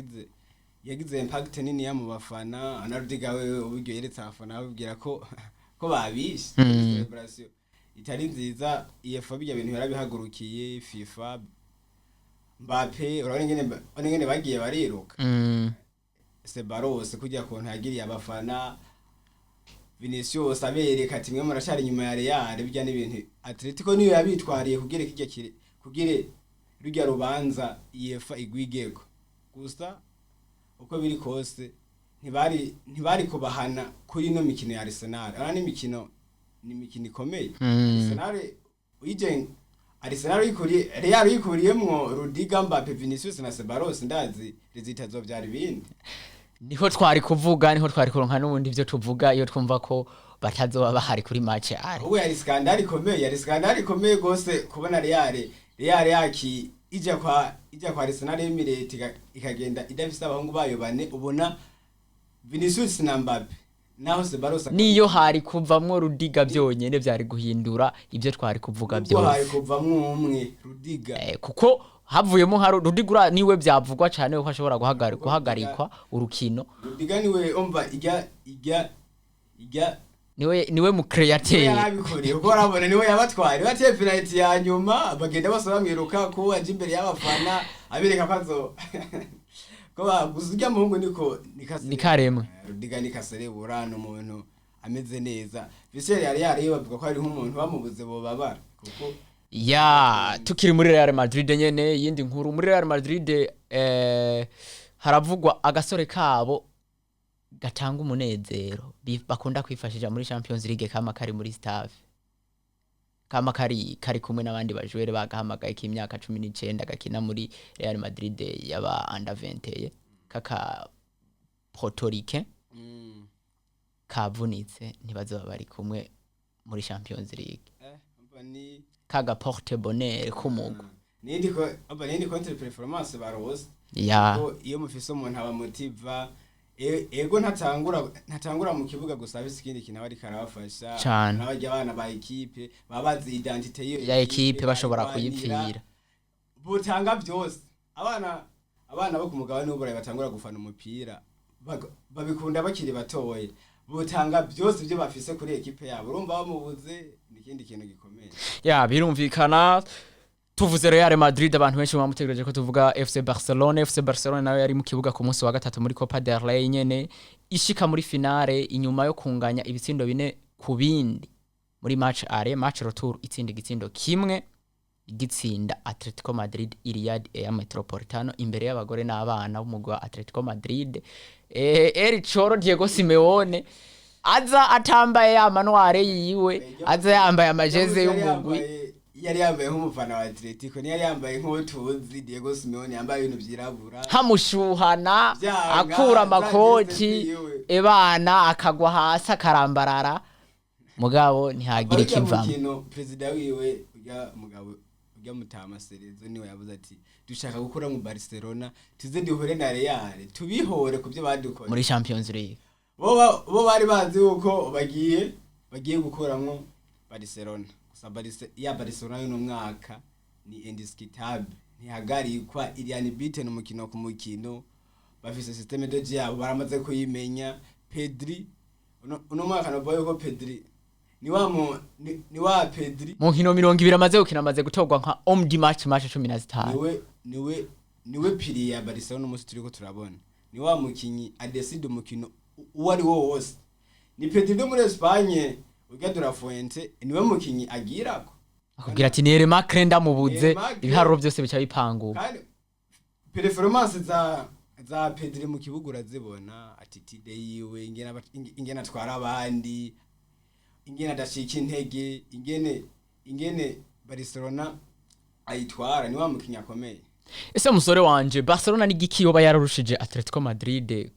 yagize impact nini ya mu bafana na Rudiger we uburyo yeretse abafana babwira ko babishe celebration itari nziza UEFA bijya bintu yarabihagurukiye FIFA Mbappe urabona ingene bagiye bariruka Ceballos kujya ko ntagiriye abafana Vinicius abereka ati mwe murashari nyuma ya Real bijya n'ibintu Atletico niyo yabitwariye kugire rujya rubanza UEFA igwigego gusa uko biri kose ntibari kubahana kuri no mikino ya Arsenal ni imikino ikomeye Arsenal ikuriye Real ikuriyemwo Rudiger Mbappe Vinicius na Ceballos ndazi rezitazo byari bindi niho twari kuvuga niho twari kuronka n'ubundi byo tuvuga iyo twumva ko batazoba bahari kuri match ari ubu yari skandal ikomeye gose kubona Real yaki ija kwa Arsenal Emirates ikagenda idafise abahungu bayo bane ubona Vinicius na Mbappe naho Ceballos niyo hari kuvamwo Rudiger byonyene byari guhindura ibyo twari kuvuga byose hari kuvamwo umwe Rudiger kuko havuyemo hari Rudiger niwe byavugwa cyane ko ashobora guhagarikwa urukino Rudiger niwe umva ijya niwe mu creator yarabikoriye uko arabona niwe yabatwari bateye penalty ya nyuma bagenda bose bamwiruka ko aje imbere y'abafana abireka kwazo ko baguzujya muhungu nikaremwe Rudiger nikaserebura no muntu ameze neza Visser yari bavuga ko ari nk'umuntu bamubuze bo babara kuko tukiri muri Real Madrid nyene yindi nkuru muri Real Madrid haravugwa agasore kabo gatanga umunezero bakunda kwifashisha muri Champions League kama kari muri staff kama kari kumwe n'abandi bajwere bagahamagaye k'imyaka 19 gakina muri Real Madrid yaba under 20 kaka Puerto Rican kavunitse ntibazoba bari kumwe muri Champions League kaga porte bonheur kumugo nindi contre performance barose iyo mufise umuntu abamotiva ego ntatangura mu kibuga gusa bise ikindi kintu bari karabafasha n'abajya abana ba equipe babazi identité ya equipe bashobora kuyipfira butanga byose abana bo kumugabane n'uburayi batangura gufana umupira babikunda bakiri batoye butanga byose byo bafise kuri equipe yabo urumva bamubuze n'ikindi kintu gikomeye birumvikana tuvuze Real Madrid abantu benshi bamutegereje ko tuvuga FC Barcelone nayo yari mu kibuga ku munsi wa gatatu muri Copa del Rey nyene ishika muri finale inyuma yo kunganya ibitsindo 4 ku bindi muri match retour itsinda igitsindo kimwe igitsinda Atletico Madrid Iliad ya Metropolitano imbere y'abagore n'abana b'umugwi wa Atletico Madrid. El Choro Diego Simeone aza atambaye ya manuare yiwe, aza yambaye amajeze y'umugwi, yari yambaye nk'umufana wa Atletico, ni yari yambaye nk'utuzi. Diego Simeone yambaye ibintu byirabura, hamushuhana akura amakoti ebana akagwa hasi akarambarara, mugabo ntihagira ikivamo. President wiwe ujya mutama Serezo niwe yavuze ati dushaka gukora mu Barcelona tuze duhure na Real tubihore kubyo badukora muri Champions League. Bo bari bazi uko bagiye gukoramo Barcelona. Gusa Barcelona y'uno mwaka ni indiscutable, ntihagarikwa Ilian Biten umukino ku mukino, bafise systeme de jeu yabo baramaze kuyimenya. Pedri uno mwaka no boyo ko Pedri ni wa Pedri mu nkino 20 amaze gukina, amaze gutorwa nka homme du match 15. niwe pili ya Barcelona umunsi turiko turabona, ni wa mukinyi adeside umukino uwari wo wose. Ni Pedri do muri Espagne ugadura Fuente, niwe mukinyi agirako akubwira ati nere Macre ndamubuze, ibiharuro byose bica bipanguka. Kandi performance za Pedri mu kibuga urazibona, attitude yiwe, ingena atwara abandi, ingena adashika intege, ingene Barcelona ayitwara, ni wa mukinyi akomeye. Ese musore wanje, Barcelona ni giki yoba yararushije Atletico Madrid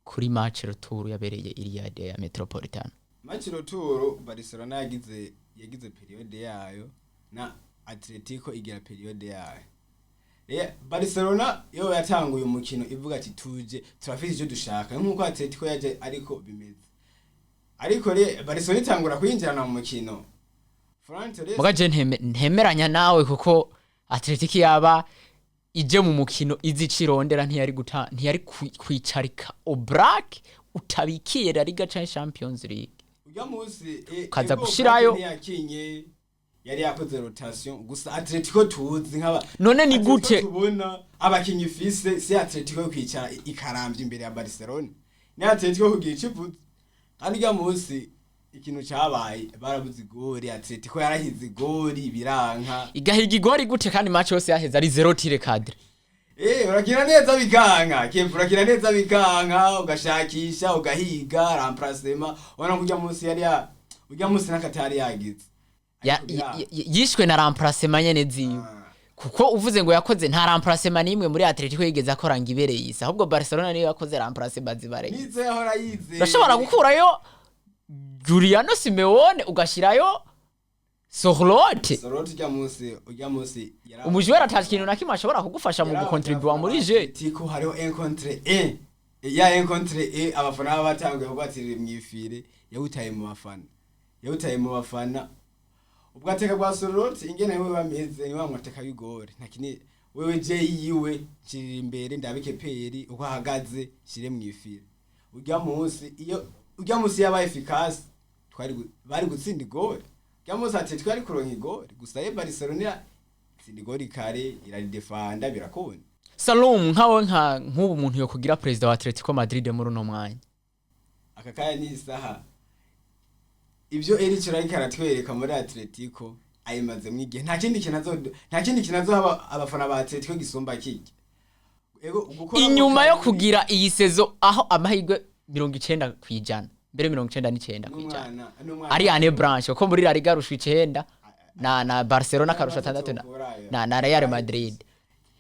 kuri match retour yabereye Iliad ya Metropolitano? Match retour Barcelona yagize periode yayo na Atletico igira periode yayo. Barcelona yo yatanguye umukino ivuga ati tuje turafite icyo dushaka, nkuko Atletico yaje ariko bimeze. Ariko Barcelona itangura kwinjirana mu mukino. Mugaje ntemeranya nawe kuko Atletico yaba ije mu mukino izicirondera ntiyari kwicarika Oblak utabikiye La Liga Champions League. Uya musi kaza gushirayo yakinye yari yakoze rotation. Gusa Atletico tuzi nkaba none ni gute tubona abakinyi fise si Atletico kwicara ikarambye imbere ya Barcelona, ni Atletico kugira ikivuze. Kandi uya musi ikintu cyabaye barabuze igori, Atletico yarahize igori biranka, igahiga igori gute kandi match yose yaheze ari 0 tire cadre. Urakina neza bikanka, urakina neza bikanka, ugashakisha ugahiga remplacement. Wana kujya munsi ujya munsi nakatari yagize yishwe na remplacement nyene ziwe. Kuko uvuze ngo yakoze nta remplacement nimwe muri Atletico yigeze akora ngibereye isa, ahubwo Barcelona niyo yakoze remplacement zibare. Nize yahora yize, bashobora gukurayo Juliano Simeone ugashirayo Sorlote ujya munsi umujwera atakintu nakimwe ashobora kugufasha mu gukontribua muri je. Tiko hariho un contre un, ya un contre un abafana batanguye kubatirira mwifire, yawutaye mu bafana ubwo ateka bwa Sorlote ingene wewe bameze, ni wamwateka bigore ntakini wewe je yiwe kirira imbere ndabike peri uko ahagaze shire mwifire. Ujya munsi yaba efficace bari gutsinda igori. Ujya Atletico ari kuronka igori, gusa Barcelona tsinda igori kare iradefanda birakunda. Salom nkawe nk'ubu muntu yo kugira president wa Atletico Madrid muri no mwanya akakaya ni isaha ibyo Eric ariko aratwereka muri Atletico ayimaze mwigihe, nta kindi kinazo abafana ba Atletico gisumba kiki. Inyuma yo kugira iyi sezo aho amahirwe 90 kwijana mbere 99 kwijana ari ane branche ko muri La Liga rushwe 9 na Barcelona karusha 6 na Real Madrid.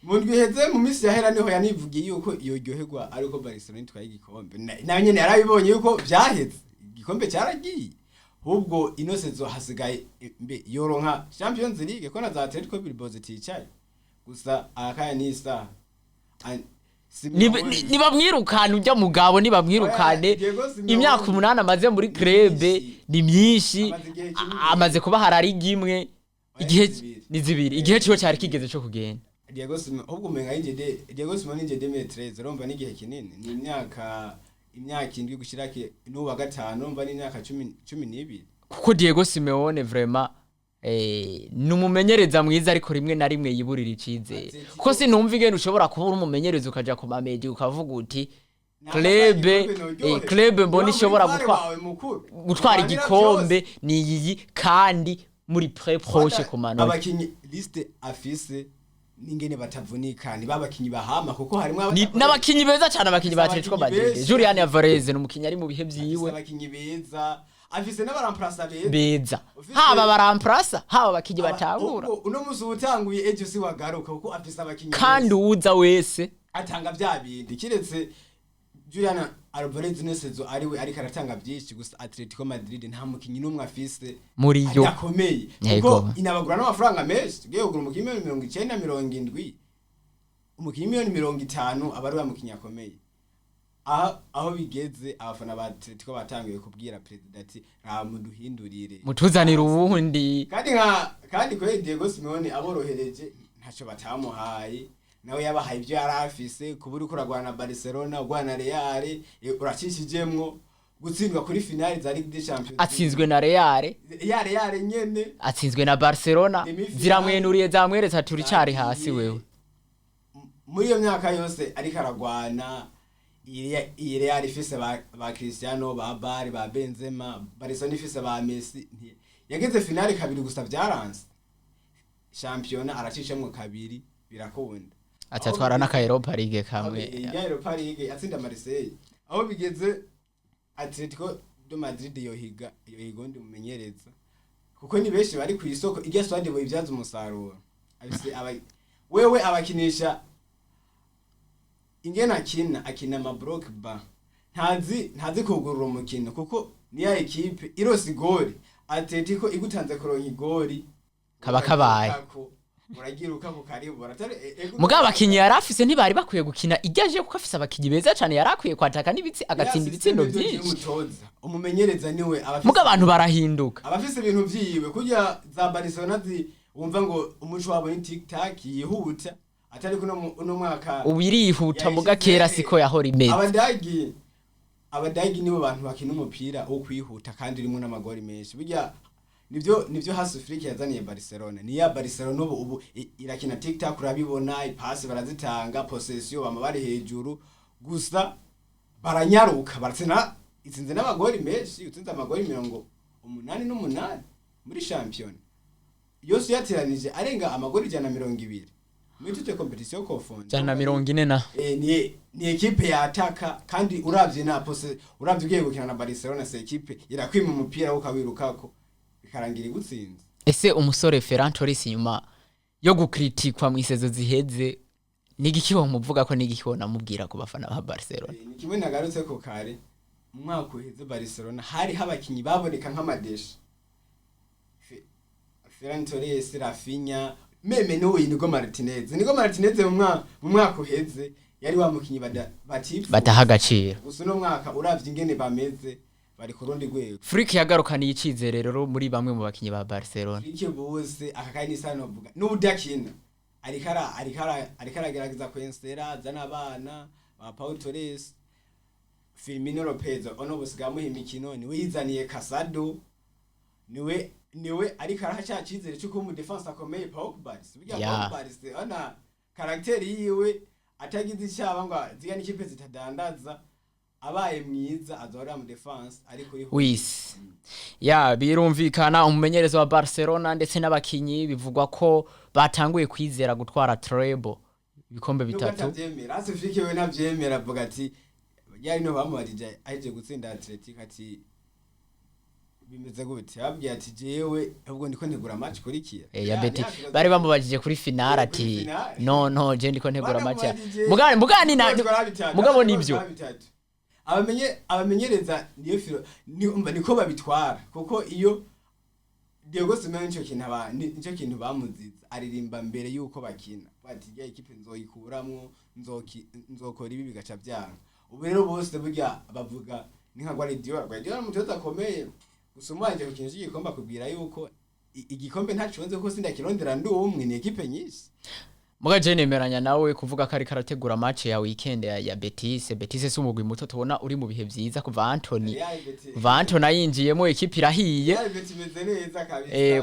Mu ndwiheze mu misi yahera niho yanivugiye yuko iyo ryoherwa ariko Barcelona itwaye igikombe, na nyene yarabibonye yuko vyaheze igikombe cyaragiye. Hubwo ino sezo hasigaye mbe yoronka Champions League ko na za Atletico Bilbao ziticaye. Gusa akaya nisa niba mwirukana ujya mugabo, niba mwirukane imyaka 8 amaze muri club ni myinshi, amaze kuba harari gimwe igihe ni zibiri, igihe cyo cyari kigeze cyo kugenda. Diego Simeone ubwo menga injede Diego Simeone injede 2013 urumva ni igihe kinini, ni imyaka indwi gushirake n'uwa gatano urumva ni imyaka 12. Kuko Diego Simeone vraiment numumenyereza mwiza ariko rimwe na rimwe yiburira icizere. Kuko sinumva ingene ushobora kubura umumenyereza ukaja ku mameji ukavuga uti club mboni ishobora gutwara igikombe ni iyi kandi muri proche ku manota abakinyi liste afise ningene batavunika ni babakinyi bahama kuko harimo n'abakinyi beza cyane abakinyi ba Atletico Madrid Julian Alvarez n'umukinyi ari mu bihe byiwe abakinyi beza afise n'abaramplasa beza haba baramplasa haba abakinyi batangura uno muzi utanguye ejo si wagaruka kuko afise abakinyi kandi uza wese atanga bya bindi kiretse Julian Alvarez nesezo ariwe ariko aratanga byinshi gusa Atletico Madrid nta mukinyi numwe afise muri yo yakomeye kuko inabagura n'amafaranga menshi tugiye kugura umukinyi 90-70 umukinyi 50 abari bamukinyi akomeye aho bigeze abafana ba Atletico batangiye kubwira president ati ramuduhindurire mutuzanira ubundi kandi ko Diego Simeone aborohereje ntaco batamuhaye nawe yabahaye ibyo yarafise kuburi kuragwana Barcelona ugwana Real uracishijemwo gutsindwa kuri finale za Ligue des Champions atsinzwe na Real nyene atsinzwe na Barcelona ziramwenuriye zamweretse ati uri cyari hasi wewe muri iyo myaka yose ariko aragwana iyi Real ifise ba Cristiano ba Bale ba Benzema Barcelona ifise ba Messi yageze finale kabiri gusa byaranze championnat aracishemwe kabiri birakunda atatwara n'aka Europa League kamwe ya Europa League atsinda Marseille aho bigeze Atletico de Madrid yohiga ndi mumenyereza kuko ni benshi bari ku isoko irya swade bo ibyaza umusaruro abise wewe abakinisha ingena akina ama block ba ntazi kugurura umukino kuko ni ya equipe irose igori Atletico igutanze kuronka igori kaba kabaye muragiruka ku karibora mugabo abakinyi yarafise ntibari bakwiye gukina ijyaje kuko afise abakinyi beza cyane yarakwiye kwataka n'ibitsi agatsinda ibitsindo byinshi umumenyereza niwe mugabo abantu barahinduka abafise ibintu vyiwe kujya za Barcelona wumva ngo umuco wabo ni TikTok yihuta atari kuno uno mwaka ubirihuta mugakera siko yahora imeze abadagi nibo bantu bakina umupira wo kwihuta kandi urimo n'amagori menshi burya nivyo hasi Afrika yazaniye Barcelona niya Barcelona ubu irakina TikTok urabibona ipasi barazitanga possession bama bari hejuru gusa baranyaruka baratsinda itsinze n'abagori menshi utsinze amagori 88 muri champion yose yatiranije arenga amagori 120 muri toute competition confondue 140 na ni equipe ya ataka kandi uravye na uravye ugiye gukina na Barcelona se equipe irakwima umupira ukawirukako bikarangira igutsinze ese umusore Ferran Torres nyuma yo gukritikwa mu isezo ziheze nigikiho muvuga ko nigikiho namubwira ku bafana ba Barcelona ni kimwe nagarutse ko kare mu mwaka uheze Barcelona hari habakinyi baboneka nk'amadeshi Ferran Torres Rafinha meme no Inigo Martinez mu mwaka uheze yari wamukinyi bataha agaciro gusa no mwaka uravye ingene bameze bari kurundi gwego Freak yagarukaniye icizere rero muri bamwe mu bakinyi ba Barcelona Freak bose akakaye nisano vuga n'udakina arikara gerageza kwensera zana abana ba Paul Torres Firmino Lopez ono busigamuha imikino niwe yizaniye Casado niwe arikara cya cizere cyuko mu defense akomeye Pogba Pogba ana karakteri yiwe atagize icyaba ngo ziga n'ikipe zitadandaza abaye mwiza azora mu defense ariko wisi ya birumvikana umumenyereza wa Barcelona ndetse n'abakinyi bivugwa ko batanguye kwizera gutwara treble ibikombe bitatu Asifike we navyemera avuga ati yari no bamubarije aje gutsinda Atletico ati bimeze gute abwiye ati jewe ahubwo ndiko ntegura match kurikira ya Betis bari bamubajije kuri finale ati no je ndiko ntegura match mugani mugabo nibyo abamenyereza niyo niko babitwara kuko iyo Diego Simeone nico kintu bamuziza aririmba mbere yuko bakina bati ya equipe nzoyikuramwo nzokora ibi bigaca byanga ubu rero bose burya bavuga ni nka Guardiola mutoza akomeye usumanje ku kintu cy'igikombe kubwira yuko igikombe ntacunze ko sindakirondera ndi umwe ni equipe nyinshi muga je nemeranya nawe kuvuga ko ari karategura match ya weekend ya Betis si umugwi muto tubona uri mu bihe byiza kuva Anthony ayinjiyemo equipe irahiye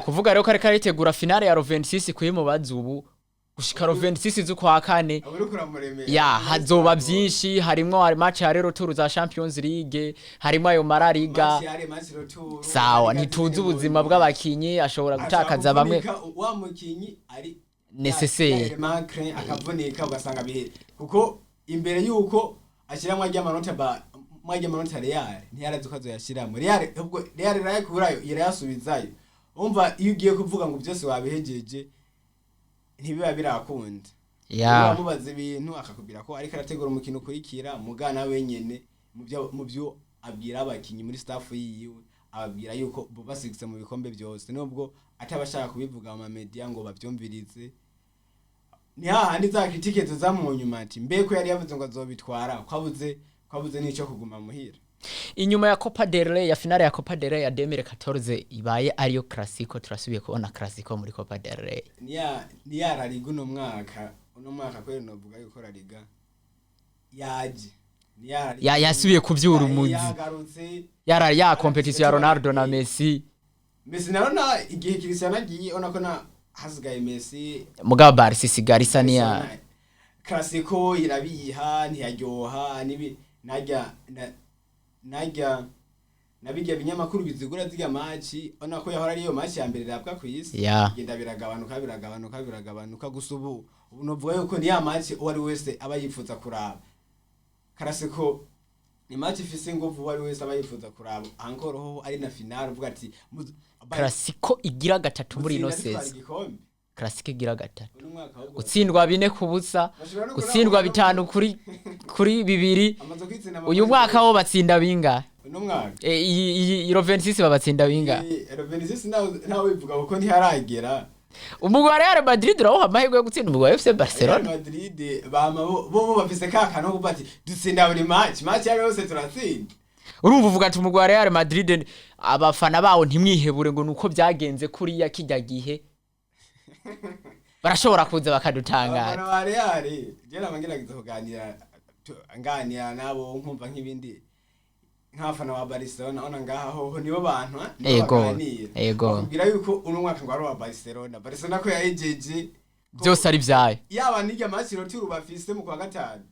kuvuga rero ko ari karitegura finale ya 26 kuyimubaza ubu gushika 26 z'ukwa kane aburi kuramuremera ya hazoba byinshi harimo match ya Rero Tour za Champions League harimo ayo marariga sawa ntituzi ubuzima bw'abakinyi ashobora gutakaza bamwe wa mukinyi ari necessaire akavunika ugasanga bihe kuko imbere yuko ashiramwa ry'amanota Real ntiyarazi ko azoyashiramo Real ubwo Real rayakurayo irayasubizayo umva iyo ugiye kuvuga ngo byose wabihejeje ntibiba birakunda mubaza ibintu akakubwira ko ariko arategura umukino ukurikira mugana wenyene mu byo abwira abakinyi muri staff yiwe ababwira yuko bo basigise mu bikombe byose nubwo atabashaka kubivuga mu media ngo bavyumvirize ni hahandi za critique zamu nyuma ati mbeko yari yavuze ngo azobitwara kwabuze nico kuguma muhira inyuma ya Copa del Rey ya finale ya Copa del Rey ya 2014 ibaye ariyo classico turasubiye kubona classico muri Copa del Rey niya La Liga uno mwaka kwere novuga yuko La Liga yaje yasubiye kuvyura umuzi ya competition ya Ronaldo na Messi narona igihe Cristiano agiye ona ko na hasigaye Messi mugabo Barca sigarisa niya classico irabiha ntiyaryoha nibi najya nabijya binyamakuru bizigura ziga match ona ko yahora ariyo match ya mbere rapwa ku isi genda biragabanuka gusubu novuga yuko ni ya match wari wese aba yifuza kuraba classico ni match ifise ingufu wari wese aba yifuza kuraba encore ho ari na finale uvuga ati classico igira gatatu muri no sezi classico igira gatatu gutsindwa 4 kubusa gutsindwa 5 kuri 2 uyu mwaka ho batsinda binga no mwaka iyi 26 babatsinda binga 26 nawe bivuga uko ntiharagera umugwi wa Real Madrid raho amahirwe yo gutsinda umugwi wa FC Barcelona Real Madrid bo bafise kakano kuba ati dutsinda buri match yari yose turatsinda urumva uvuga ati umugwi wa Real Madrid abafana bawo ntimwihebure ngo nuko byagenze kuri ya kijya gihe barashobora kuza bakadutangara abana ba Real je namangiragize kuganira nabo nkumva nk'ibindi nk'abafana wa Barcelona ona ngaho nibo bantu yego kugira yuko uno mwaka ngo ari wa Barcelona ko yajeje byose ari byaye yaba nijya match Retour bafise mu kwa gatanu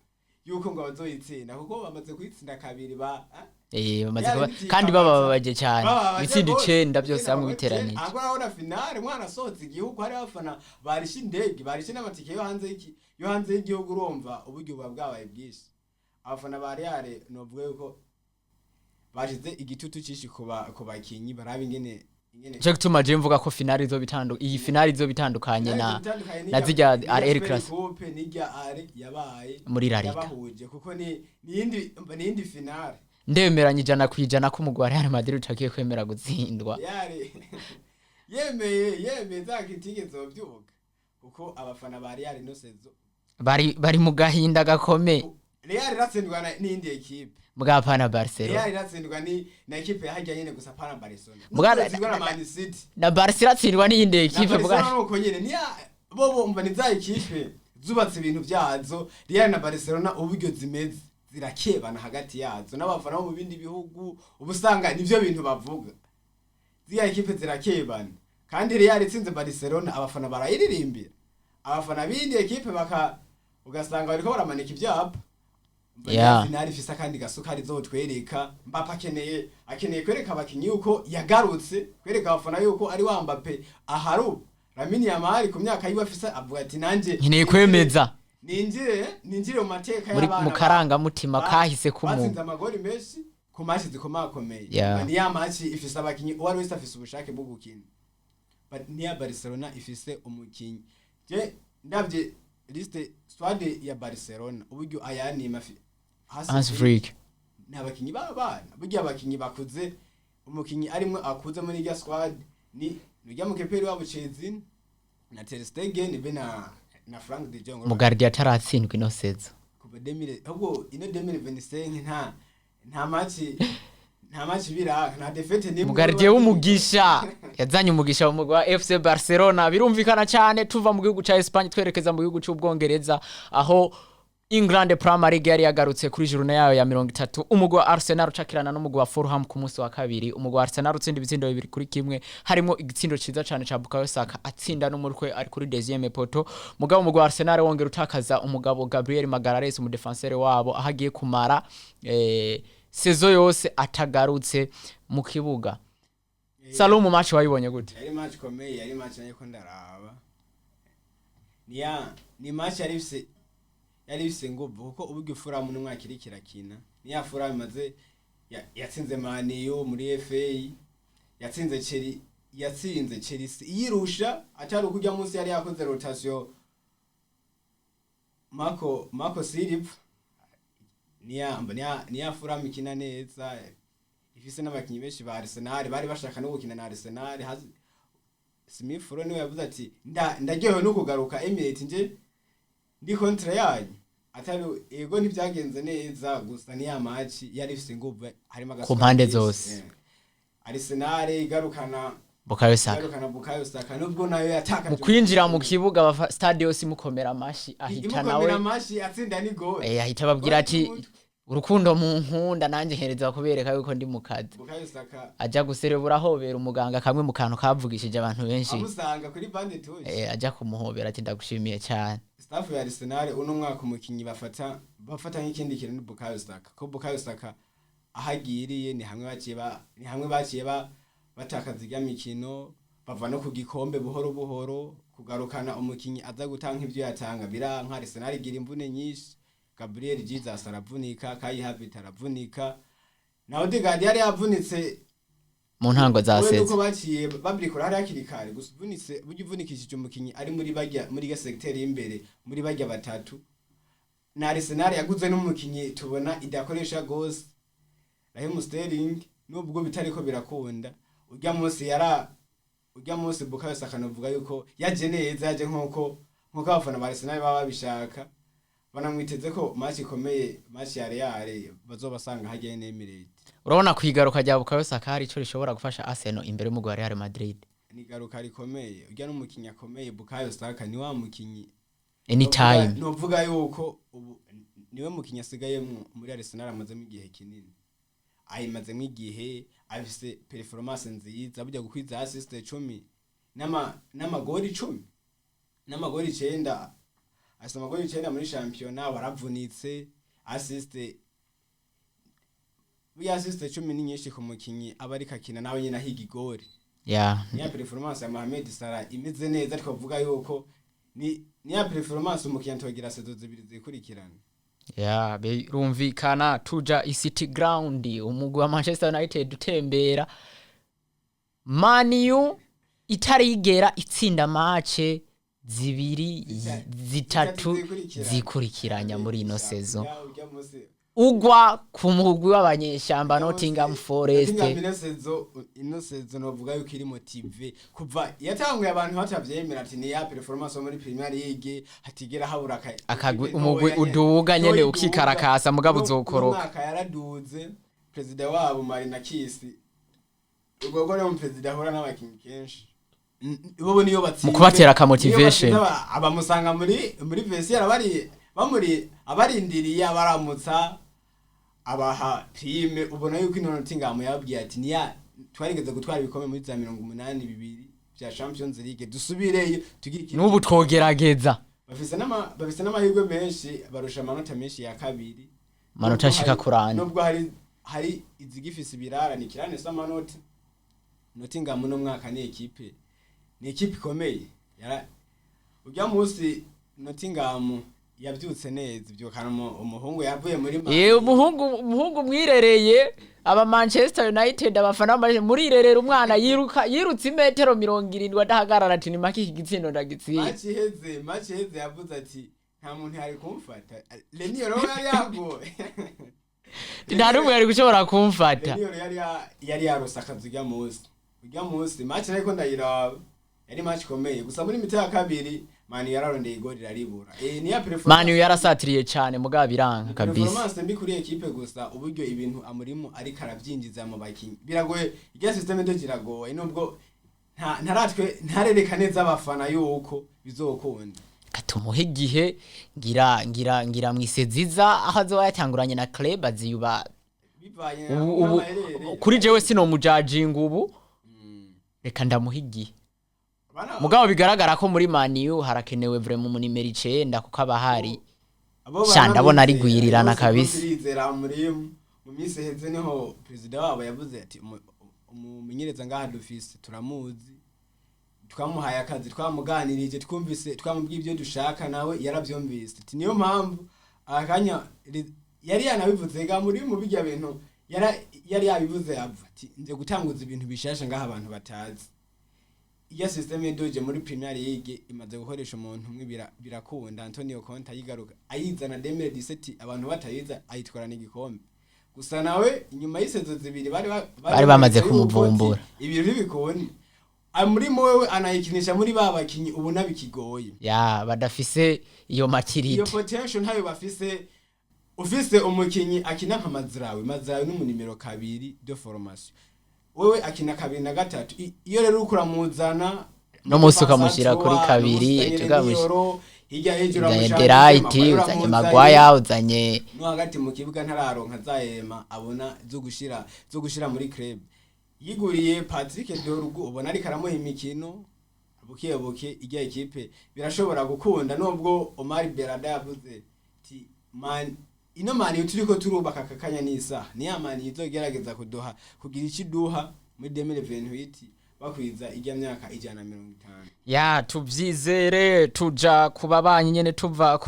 yuko ngo bazoyitsinda kuko bamaze kwitsinda kabiri bamaze kandi bababaje cyane bitsinda 9 byose hamwe biteranije ahubwo urabona finale mwana sohotse igihugu hari abafana barishe indege barishe n'amatike yo hanze y'igihugu urumva uburyo bwabaye bwinshi abafana ba Real novuga yuko bashize igitutu cishi ku bakinyi barabe ingene je gutuma je mvuga ko finale iyi finale izobitandukanye na zijya RL class coupe nijya are yabaye muri La Liga yabahuje kuko ni indi finale ndemeranye ijana kwijana ko umugwi wa Real Madrid utakiye kwemera gutsindwa yemeye zakitige zovyuka kuko abafana ba Real no sezo bari mu gahinda gakome Real ratsindwa n'indi equipe Mga pana Barcelona. Real iratsindwa na equipe yahajya nyene gusa pana Barcelona. Mga Man City. Na Barcelona tsindwa n'iyindi equipe bwa. Barcelona uko nyene ni bobo umva ni za equipe zubatse ibintu byazo. Real na Barcelona uburyo zimeze zirakebana hagati yazo n'abafana bo mu bindi bihugu ubusanga nivyo bintu bavuga. Ziya equipe zirakebana. Kandi Real itsinze Barcelona abafana barayiririmbira. Abafana bindi equipe ugasanga bariko baramanika ibyapa. Finali fisa kandi gasukari zotwereka Mbappe akeneye kwereka abakinyi yuko yagarutse kwereka abafana yuko ari wa Mbappe aharu Lamine Yamal ku myaka yiwe afisa avuga ati nanje nkeneye kwemeza ninjire mu mateka y'abana mu karanga mutima kahise kumuntu batsinze amagori menshi ku match zikomakomeye ni ya match ifisa abakinyi wari wese afisa ubushake bwo gukina ni ya Barcelona ifise umukinyi je ndavye liste squad ya Barcelona uburyo ayanima Hans Flick n'abakinyi b'abana burya abakinyi bakuze umukinyi arimwe akuze muri ya squad ni nujya mu keperi wabo Chelsea na Ter Stegen be na Frank de Jong Mugardi ataratsindwa inosezo kuva 2000 ahubwo ino 2025 nta match bira nta defete ni Mugardi w'umugisha yazanye umugisha mu mugwa FC Barcelona birumvikana cyane tuva mu gihugu ca Espagne twerekeza mu gihugu cy'Ubwongereza aho England Premier League yari yagarutse kuri journée yayo ya 30 umugwi wa Arsenal ucakirana n'umugwi wa Fulham ku munsi wa kabiri umugwi wa Arsenal utsinda ibitsindo 2 kuri kimwe harimo igitsindo ciza cyane ca Bukayo Saka atsinda n'umutwe ari kuri deuxième poto mugabo umugwi wa Arsenal wongera utakaza umugabo Gabriel Magalhaes mu defenseur wabo ahagiye kumara saison yose atagarutse mu kibuga. Salum match wayibonye gute? Yari match komeye, yari match nayiko ndaraba. Ni match yari bise nguvu kuko uburyo Fulham n'umwaka iri kirakina. Niya Fulham maze yatsinze Man U muri FA, yatsinze Chelsea yirusha atari kujya munsi yari yakoze rotation. Marco Silva niya Fulham ikina neza. Ifise n'abakinyi benshi ba Arsenal bari bashaka no gukina na Arsenal Smith Rowe niwe yavuze ati ndaryohewe no kugaruka Emirates nje ndi kontra yanyu atari ego ntibyagenze neza gusa ni ya match yari ifise nguvu harimo ku mpande zose. Arsenal igarukana Bukayo Saka nubwo nayo yataka mu kwinjira mu kibuga stade yose mukomera amashi ahita nawe amashi atsinda ni goal ahita babwira ati urukundo mu nkunda nanje hereza kubereka yuko ndi mu kazi. Bukayo Saka aja guserebura hobera umuganga kamwe mu kantu kavugishije abantu benshi amusanga kuri bande touche aja kumuhobera ati ndagushimiye cyane. Staff ya Arsenal uno mwaka umukinyi bafata nk'ikindi kintu ni Bukayo Saka ko Bukayo Saka ahagiriye ni hamwe baciye batakaza imikino bava no ku gikombe buhoro kugarukana umukinyi aza gutanga ivyo yatanga biranka. Arsenal igira imvune nyinshi, Gabriel Jesus aravunika, Kai Havertz aravunika, na Odegaard yari yavunitse mu ntango za seze uko baciye babrikora hari akirikare gusubunitse buryo uvunikishije umukinyi ari muri ga secteur imbere muri bajya batatu. Na Arsenal yaguze n'umukinyi tubona idakoresha gose Raheem Sterling nubwo bitariko birakunda. Ujya munsi Bukayo Saka novuga yuko yaje neza yaje nkuko abafana ba Arsenal baba babishaka banamwiteze ko match ikomeye match ya Real bazobasanga hagiye n'Emirates. Urabona kwigaruka rya Bukayo Saka hari ico rishobora gufasha Arsenal imbere mu gwa Real Madrid. Ni garuka rikomeye ujya n'umukinyi akomeye Bukayo Saka ni wa mukinyi anytime novuga yuko niwe mukinyi asigaye muri Arsenal amaze mu gihe kinini. Ayimaze mu gihe afise performance nziza burya gukwiza assist 10 n'amagori 10 n'amagori 9 asa amagori 9 muri championnat waravunitse assist 10 ni nyinshi ku mukinyi abari kakina nawe nyina higi gori niya performance ya Mohamed Salah imeze neza ariko vuga yuko niya performance umukinyi togira sezo zibiri zikurikirana. Birumvikana tuja City Ground umugwi wa Manchester United utembera Man U itarigera itsinda match zitatu zikurikiranya muri ino saison ugwa ku mugwi w'abanyeshamba Nottingham Forest. Ino saison novuga yuko iri motive kuva yatanguye abantu batavyemera ati ni ya performance muri Premier League hatigera habura akagwi umugwi uduga nyene ukikarakasa mugabo uzokoroka. Umwaka yaraduze president wabo Marina Kisi ubwo ne mu president ahora n'abakinyi kenshi bobo niyo batsinze mu kubatera ka motivation abamusanga muri vestiaire abarindiriye abaramutsa abaha prime. Ubona yuko ino Nottingham yabwiye ati niya twarigeze gutwara ibikombe muri za 82 bya Champions League dusubireyo tugira iki n'ubu twogerageza. Bafise n'amahirwe menshi barusha amanota menshi ya kabiri manota ashika kurani nubwo hari izigifise ibirara ni kirane s'amanota. Nottingham no mwaka ni equipe ikomeye ujya munsi Nottingham yabyutse neza ibyo kana umuhungu yavuye muri umuhungu mwirereye aba Manchester United abafana muri irerera umwana yirutse imetero 70 adahagarara ati ni maki igitsindo ndagitsinze. Match heze yavuze ati nta muntu yari kumfata Lenio ro yari yagoye nta rumwe yari gushobora kumfata. Lenio yari yarosa akaziga munsi match ariko ndayiraba yari match komeye gusa muri mita ya kabiri Man yararondeye igori raribura. Niya performance Man yarasatiriye cyane mugabo biranga kabisa. Performance mbi kuri equipe gusa uburyo ibintu amurimo ari karavyinjiza mu bakinyi. Biragoye irya system ndo kiragoye nubwo ntaratwe ntarereka neza abafana yuko bizokunda. katumuhe igihe ngira mwiseziza aho azoba yatanguranye na club aziyuba kuri jewe sino mujajinga ubu reka ndamuha igihe mugabo bigaragara ko muri maniyu harakenewe vraiment mu nimero 9 kuko abahari ndabona ari gwirirana kabisa mu minsi heze niho president wabo yavuze ati umumenyereza ngaha dufise turamuzi twamuhaye akazi twamuganirije twumvise twamubwiye ibyo dushaka nawe yaravyumvise ati niyo mpamvu akanya yari yanabivuze nga muri mu bijya bintu yari yabivuze ava ati nze gutanguza ibintu bishasha ngaha abantu batazi iya system yedoje muri Premier League imaze gukoresha umuntu umwe birakunda Antonio Conte ayigaruka ayizana 2017 abantu batayiza ayitwarana igikombe gusa nawe inyuma y'isezo zibiri bari bamaze kumuvumbura ibintu bikoni muri mowe anayikinisha muri babakinyi ubu nabikigoye badafise iyo maturity iyo potential ntayo bafise ufise umukinyi akina nka Mazraoui n'umu numero 2 de formation wewe akina 2 na 3 iyo rero ukura muzana no musi ukamushira kuri 2 tugamushira hirya hejuru amushaka uzanye Magwaya uzanye no hagati mu kibuga ntararonka zayema abona zo gushira muri club yiguriye Patrick Dorgu ubona ari karamuha imikino buke ijya equipe birashobora gukunda nubwo Omar Berada yavuze ti man ino mani turiko turubaka akakanya nisa ni amani izogerageza kudoha kugira ikiduha muri 2028 bakwiza ijya myaka 150 tuvyizere tuja kubabanyi nyene tuva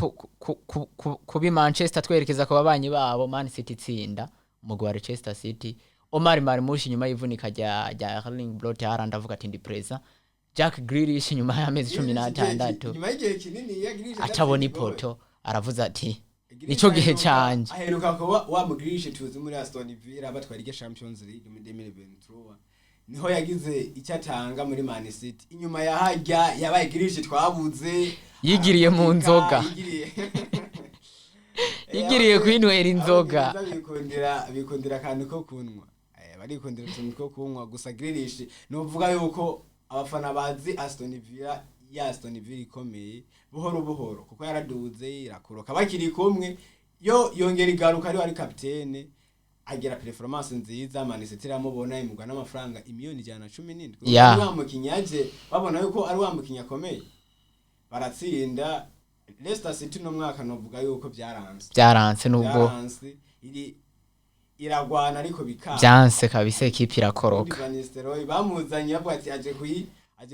kubi Manchester twerekeza kubabanyi babo Man City tsinda umugwa Leicester City Omar Marmush nyuma yivunika rya Erling Brot Haaland avuga ati ndi presa Jack Grealish nyuma y'amezi 16 nyuma y'igihe kinini ya Grealish atabona ipoto aravuza ati nico gihe canje aheruka ko wa Grealish tuzi muri Aston Villa batwara ige Champions League mu 2023 niho yagize icyatanga muri Man City inyuma ya hajya yabaye Grealish twabuze yigiriye mu nzoga yigiriye kwinwera inzoga bikundira kandi ko kunwa barikundira utuntu ko kunwa gusa Grealish novuga yuko abafana bazi Aston Villa ikomeye buhoro kuko yaraduze irakuroka bakiri kumwe yongera igaruka ari kapitene agera performance nziza Man City iramubona imugwa n'amafaranga imiliyoni 117 wa mukinyaje babona yuko ari wa mukinya akomeye baratsinda Leicester City no mwaka novuga yuko byaranse nubwo iragwana ariko bikaba byanse kabisa equipe irakoroka bamuzanye yabwati aje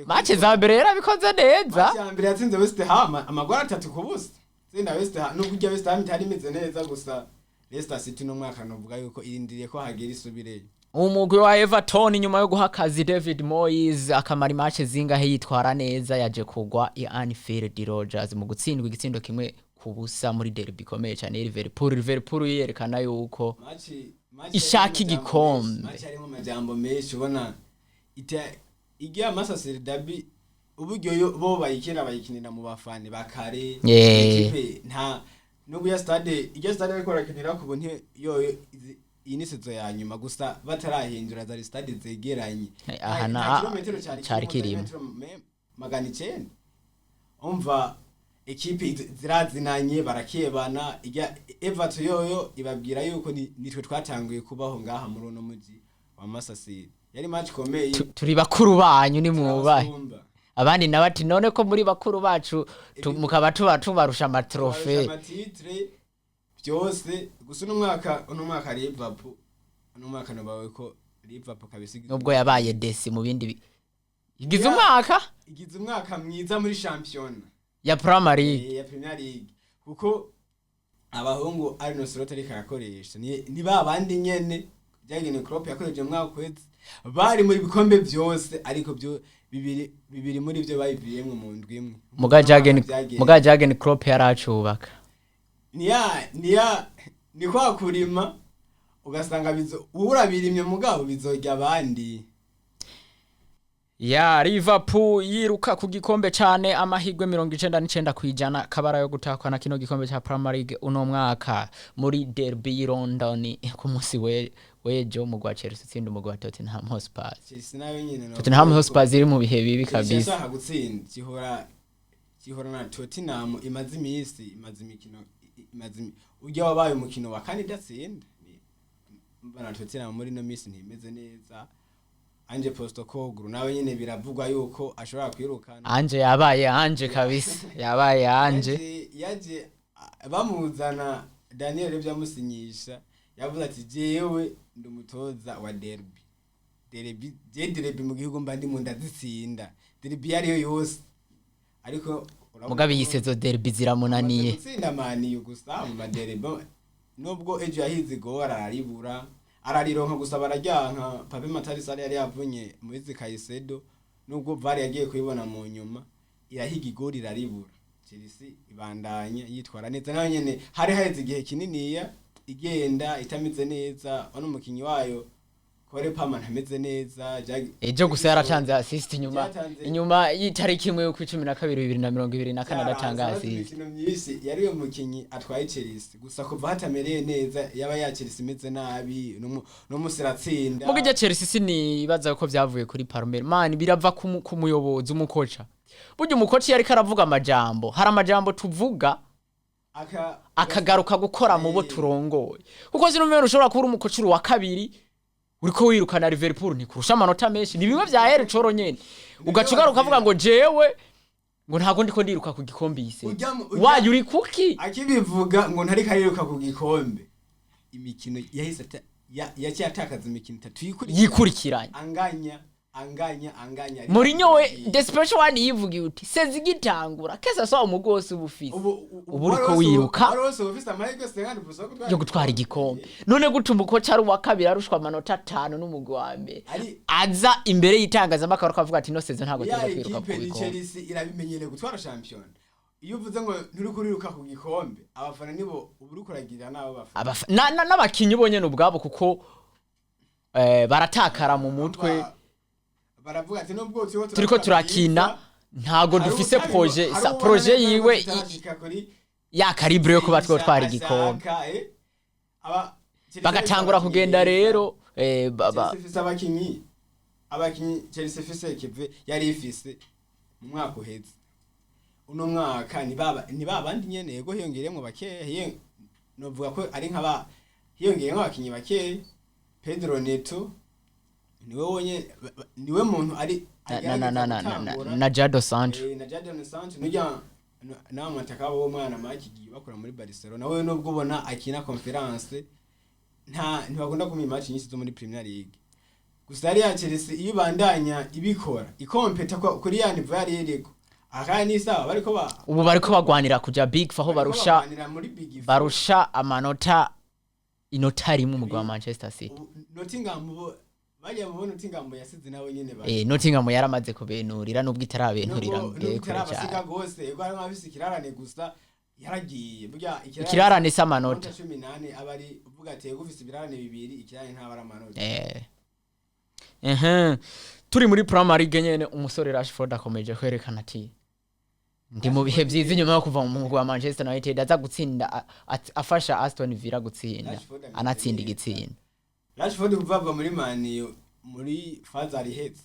match za mbere yarabikoze neza match ya mbere yatsinze West Ham amagora 3 kubusa tsinda West Ham no kujya West Ham itari imeze neza gusa Leicester City no mwaka novuga yuko irindiriye ko hagera isubire umugwi wa Everton nyuma yo guhakaza David Moyes akamara match zingahe yitwara neza yaje kugwa Anfield Rodgers mu gutsindwa igitsindo kimwe kubusa muri derby komeye cyane Liverpool yerekana yuko ishaka igikombe match arimo majambo menshi ubona igiya Manchester derby uburyo bo bayikinira mu bafane bakare ikipe nta nubwo ya stade ariko rakinira ku bunte yo inisezo ya nyuma gusa batarahindura za stade zegeranye cyari kirimo magana 9 umva ekipe zirazinanye barakebana ijya Everton yoyo ibabwira yuko nitwe twatanguye kubaho ngaha muri uno muji wa Masasiri yari match komeye turi bakuru banyu ni mwubahe abandi nabati none ko muri bakuru bacu mukaba tubarusha amatrofe byose gusa uno mwaka Liverpool uno mwaka nabawe ko Liverpool kabisi nubwo yabaye desi mu bindi igize umwaka mwiza muri champion ya Premier League kuko abahungu Arno Slot ari karakoresha ni babandi nyene byagene Klopp yakoreje mwaka kwezi bari muri bikombe byose ariko byo bibiri muri byo bayiviyemwe mu ndwi imwe muga Jurgen Klopp yaracubaka ni kwa kurima ugasanga urabirimye mugabo bizojya abandi Liverpool yiruka ku gikombe cyane amahigwe 99 kwijana kabara yo gutakwa na kino gikombe cya Premier League uno mwaka muri derby London ku munsi wejo mu gwa Chelsea tsinda mu gwa Tottenham Hotspur Chelsea nayo nyine Tottenham Hotspur ziri mu bihe bibi kabisa gutsinda kihora na Tottenham imaze imikino ujya wabaye umukino wa kane idatsinda mbana Tottenham muri no minsi ntimeze neza Anje Postokoglu nawe nyene biravugwa yuko ashobora kwirukana Anje yabaye Anje kabisa yabaye Anje yaje bamuzana Daniel byamusinyisha yavuze ati jewe ndumutoza wa derby mu gihugu mba ndi mu ndazitsinda derby yariyo yose ariko mugabe yisezo derby ziramunaniye tsinda mani gusa mu derby nubwo ejo yahize gora araribura ararironka gusa barajyanka Pape Matari Sare yari yavunye Moise Caicedo nubwo VAR yagiye kuyibona mu nyuma irahiga igori iraribura Chelsea ibandanya yitwara neza nayo nyene hari haheze igihe kininiya igenda itamize neza ono mukinyi wayo Kore Pama ntameze neza ejo gusa yaratanze assist inyuma y'itariki imwe yo ku 12 2024 adatanga assist yari yo mukinyi atwaye Chelsea gusa kuva hatamereye neza yaba ya Chelsea imeze nabi no musiratsinda mugije Chelsea sinibaza ko byavuye kuri Palmer man birava ku muyobozi umukoca buryo umukoci yari karavuga amajambo hari amajambo tuvuga akagaruka gukora mu bo turongoye kuko zino mbere ushobora kuba umukoci wa kabiri uriko wirukana Liverpool ntikurusha amanota menshi ni bimwe vya Ere Coro nyene ugacugaruka ukavuga ngo jewe ngo ntago ndiko ndiruka ku gikombe yise waje uri kuki akibivuga ngo ntari kariruka ku gikombe imikino yahise yaci atakaza imikino 3 yikurikiranye anganya Mourinho we the special one yivuga uti sezi gitangura kesa so umugosi ubufise ubu uriko wiruka yo gutwara igikombe none gutuma uko cari wa kabiri arushwa amanota 5 n'umugwi wa mbere aza imbere yitangaza makaro kavuga ati no sezi ntago teza kwiruka ku gikombe Chelsea irabimenyere gutwara champion iyo uvuze ngo nturi kuriruka ku gikombe abafana nibo uburi kuragira nabo bafana n'abakinyi bonye n'ubwabo kuko baratakara mu mutwe baravuga ati nubwo turiko turakina ntago dufise projet yiwe ya calibre yo kuba twatwara igikombe bagatangura kugenda rero abakinyi Chelsea fise kive yari ifise mu mwaka uheze uno mwaka ni babandi nyene yego hiyongeremo bakeye novuga ko ari nk'aba hiyongeremo abakinyi bakeye Pedro Neto niwe muntu ari na Jadon Sancho nujya na mataka wo mwana makigi bakora muri Barcelona nawe nubwo ubona akina conference ntibakunda kumenya match nyinshi zo muri Premier League gusa ari ya Chelsea iyo bandanya ibikora ikompeta kuri ya niveau yari yereko akani sawa bariko bagwanira kuja big faho barusha amanota inota rimwe mu gwa Manchester City Nottingham bajya mubona Nottingham yasize nawe nyene Nottingham yaramaze kubenurira nubwo itarabenurira mbere cyane gose ego ari mabisi kirarane gusa yaragiye burya ikirarane s'amanota 18 abari uvuga ati ego ufise ibirarane bibiri ikirarane ntabara amanota turi muri Premier League nyene umusore Rashford akomeje kwerekana ati ndi mu bihe byiza nyuma yo kuva mu mugwi wa Manchester United aza gutsinda afasha Aston Villa gutsinda anatsinda igitsinda Rashford kuvava muri Man muri Fazari Heads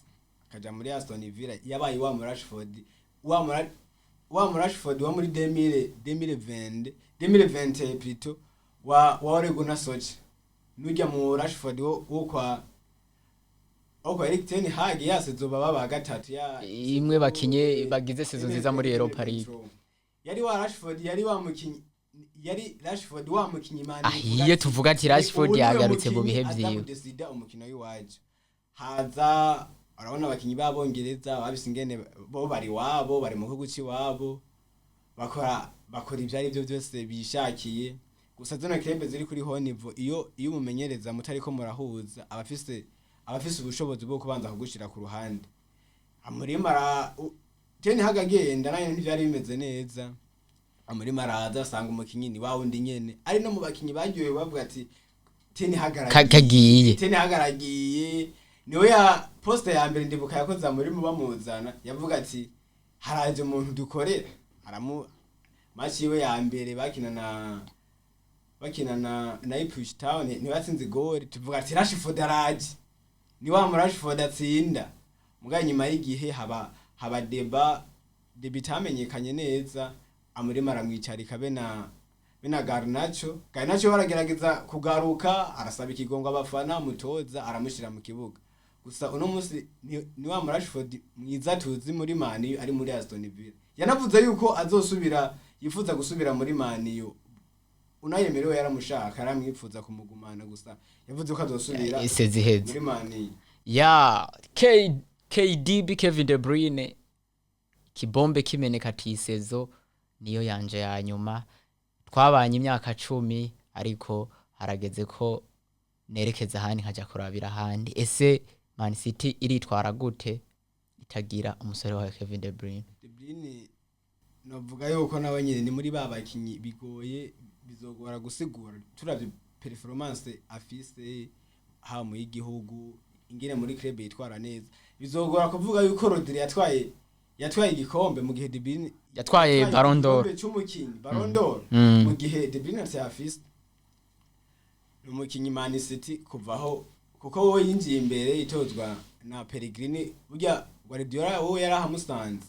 akaja muri Aston Villa yabaye wa Rashford wa Rashford wa muri 2020 plutôt wa Ole Gunnar Solskjaer nujya mu Rashford wo kwa Erik ten Hag yasezoba baba gatatu ya imwe bakinye bagize season nziza muri Europa League yari wa Rashford yari wa mukinyi yari Rashford wa mukinyi Man ahiye tuvuga ati Rashford yagarutse mu bihe byiwe desida umukino w'iwaje haza arabona abakinyi babongereza babise ingene bo bari wabo bari mu gihugu ciwabo bakora ivyari byo byose bishakiye gusa zona krebe ziri kuri ho niveau iyo umumenyereza mutariko murahuza abafise ubushobozi bwo kubanza kugushira ku ruhande amurima ten Hag agenda nayo ntivyari bimeze neza amurima araza asanga umukinyi ni wawundi nyene ari no mu bakinyi bagiye bavuga ati ten Hag aragiye niwe ya poste ya mbere ndibuka yakoza muri mu bamuzana yavuga ati haraje umuntu dukorera match yiwe ya mbere bakina na Ipswich Town ni batsinze goal tuvuga ati Rashford araje ni wa Rashford atsinda muga nyuma y'igihe haba deba bitamenyekanye neza amurema aramwicarika bena Garnacho baragerageza kugaruka arasaba ikigongo abafana mutoza aramushira mu kibuga gusa uno munsi ni wa Rashford mwiza tuzi muri Man U ari muri Aston Villa yanavuze yuko azosubira yifuza gusubira muri Man U unayemerewe yaramushaka aramwifuza kumugumana gusa yavuze ko azosubira muri Man U ya KDB Kevin De Bruyne kibombe kimeneka tisezo niyo yanje ya nyuma twabanye imyaka 10 ariko harageze ko nerekeza handi nkaja kurabira handi ese Man City iritwara gute itagira umusore wa Kevin De Bruyne navuga yuko nawe nyine ni muri babakinyi bigoye bizogora gusigura turavye performance afise ha mu y'igihugu ingene muri club yitwara neza bizogora kuvuga yuko Rodri yatwaye igikombe mu gihe De Bruyne yatwaye Ballon d'Or cy'umukinyi Ballon d'Or mu gihe De Bruyne afise umukinyi Man City kuvaho kuko wowe yinjiye imbere itozwa na Pellegrini burya Guardiola wowe yarahamusanze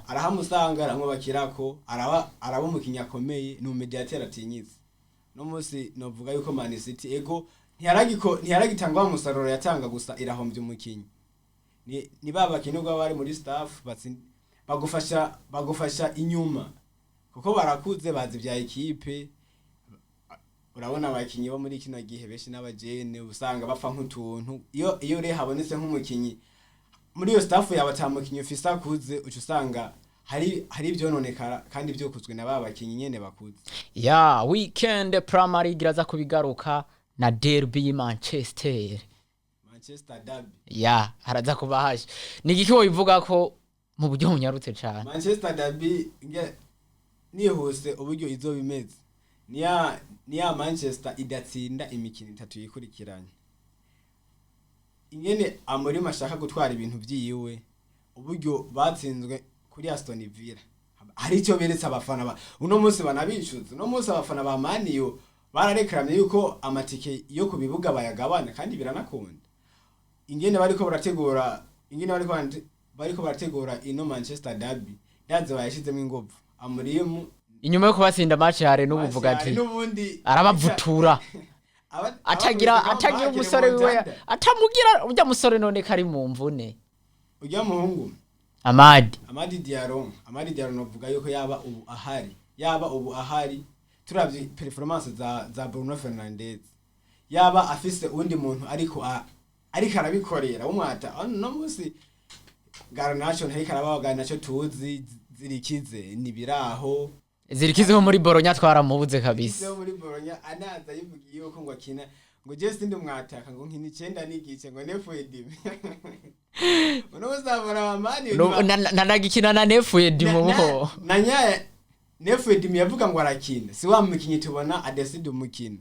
arahamusanga aramubakirako araba umukinyi akomeye no mediateur atinyitse no munsi novuga yuko Man City ego ntiyaragitangwa umusaruro yatanga gusa irahombye umukinyi ni babakinirwa bari muri staff bagufasha inyuma kuko barakuze bazi bya equipe urabona abakinyi bo muri kino gihe beshi n'abajene usanga bapfa nk'utuntu iyo re habonetse nk'umukinyi muri iyo staff y'abatamukinyi ufisa kuze usanga hari byononekara kandi byokuzwe na babakinyi nyene bakuze weekend primary giraza kubigaruka na derby Manchester derby haraza kubahaje nigiki wo bivuga ko mu buryo bunyarutse cyane Manchester derby nihuse uburyo izo bimeze niya Manchester idatsinda imikino 3 yikurikiranye ingene amuri mashaka gutwara ibintu byiyiwe uburyo batsinzwe kuri Aston Villa hari cyo beretse abafana uno munsi banabicuze uno munsi abafana ba Man U bararekramye yuko amatike yo kubibuga bayagabana kandi biranakunda ingene bariko barategura ino Manchester derby yaze bayashizemo ingovu amurimu inyuma yo kubatsinda match yare n'ubuvuga ati arabavutura atagira umusore wiwe atamugira ujya musore none kari mu mvune ujya muhungu Amadi Diallo novuga yuko yaba ubu ahari turavye performance za Bruno Fernandes yaba afise undi muntu ariko arabikorera umwata no musi Garnacho ntari karabaga naco tuzi zirikize nibiraho zirikizeho muri Bologna twaramubuze kabisa zo muri Bologna anaza yivugiye yuko ngo akina ngo je sindi mwataka ngo nkini 9 nigice ngo nefuedim uno uzabara amani nanagikina na nefuedim muho nanya nefuedim yavuga ngo arakina si wa mukinyi tubona adeside umukino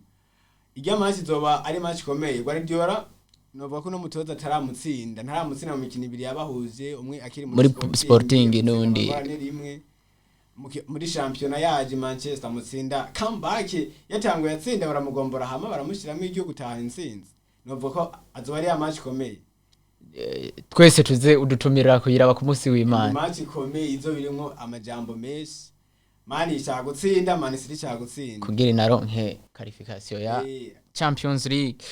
ijya match zoba ari match komeye Guardiola novuga ko no mutoza ntaramutsinda mu mikino 2 yabahuje umwe akiri muri Sporting nundi muri championnat yaje Manchester mutsinda comeback yatanguye yatsinda baramugombora hama baramushiramo iryo gutaha insinzi novuga ko azoba ari match komeye twese tuze udutumirira kuyiraba ku munsi w'Imana match komeye izo birimo amajambo menshi Man ishagutsinda Man City ishagutsinda kugira inaronke qualification ya Champions League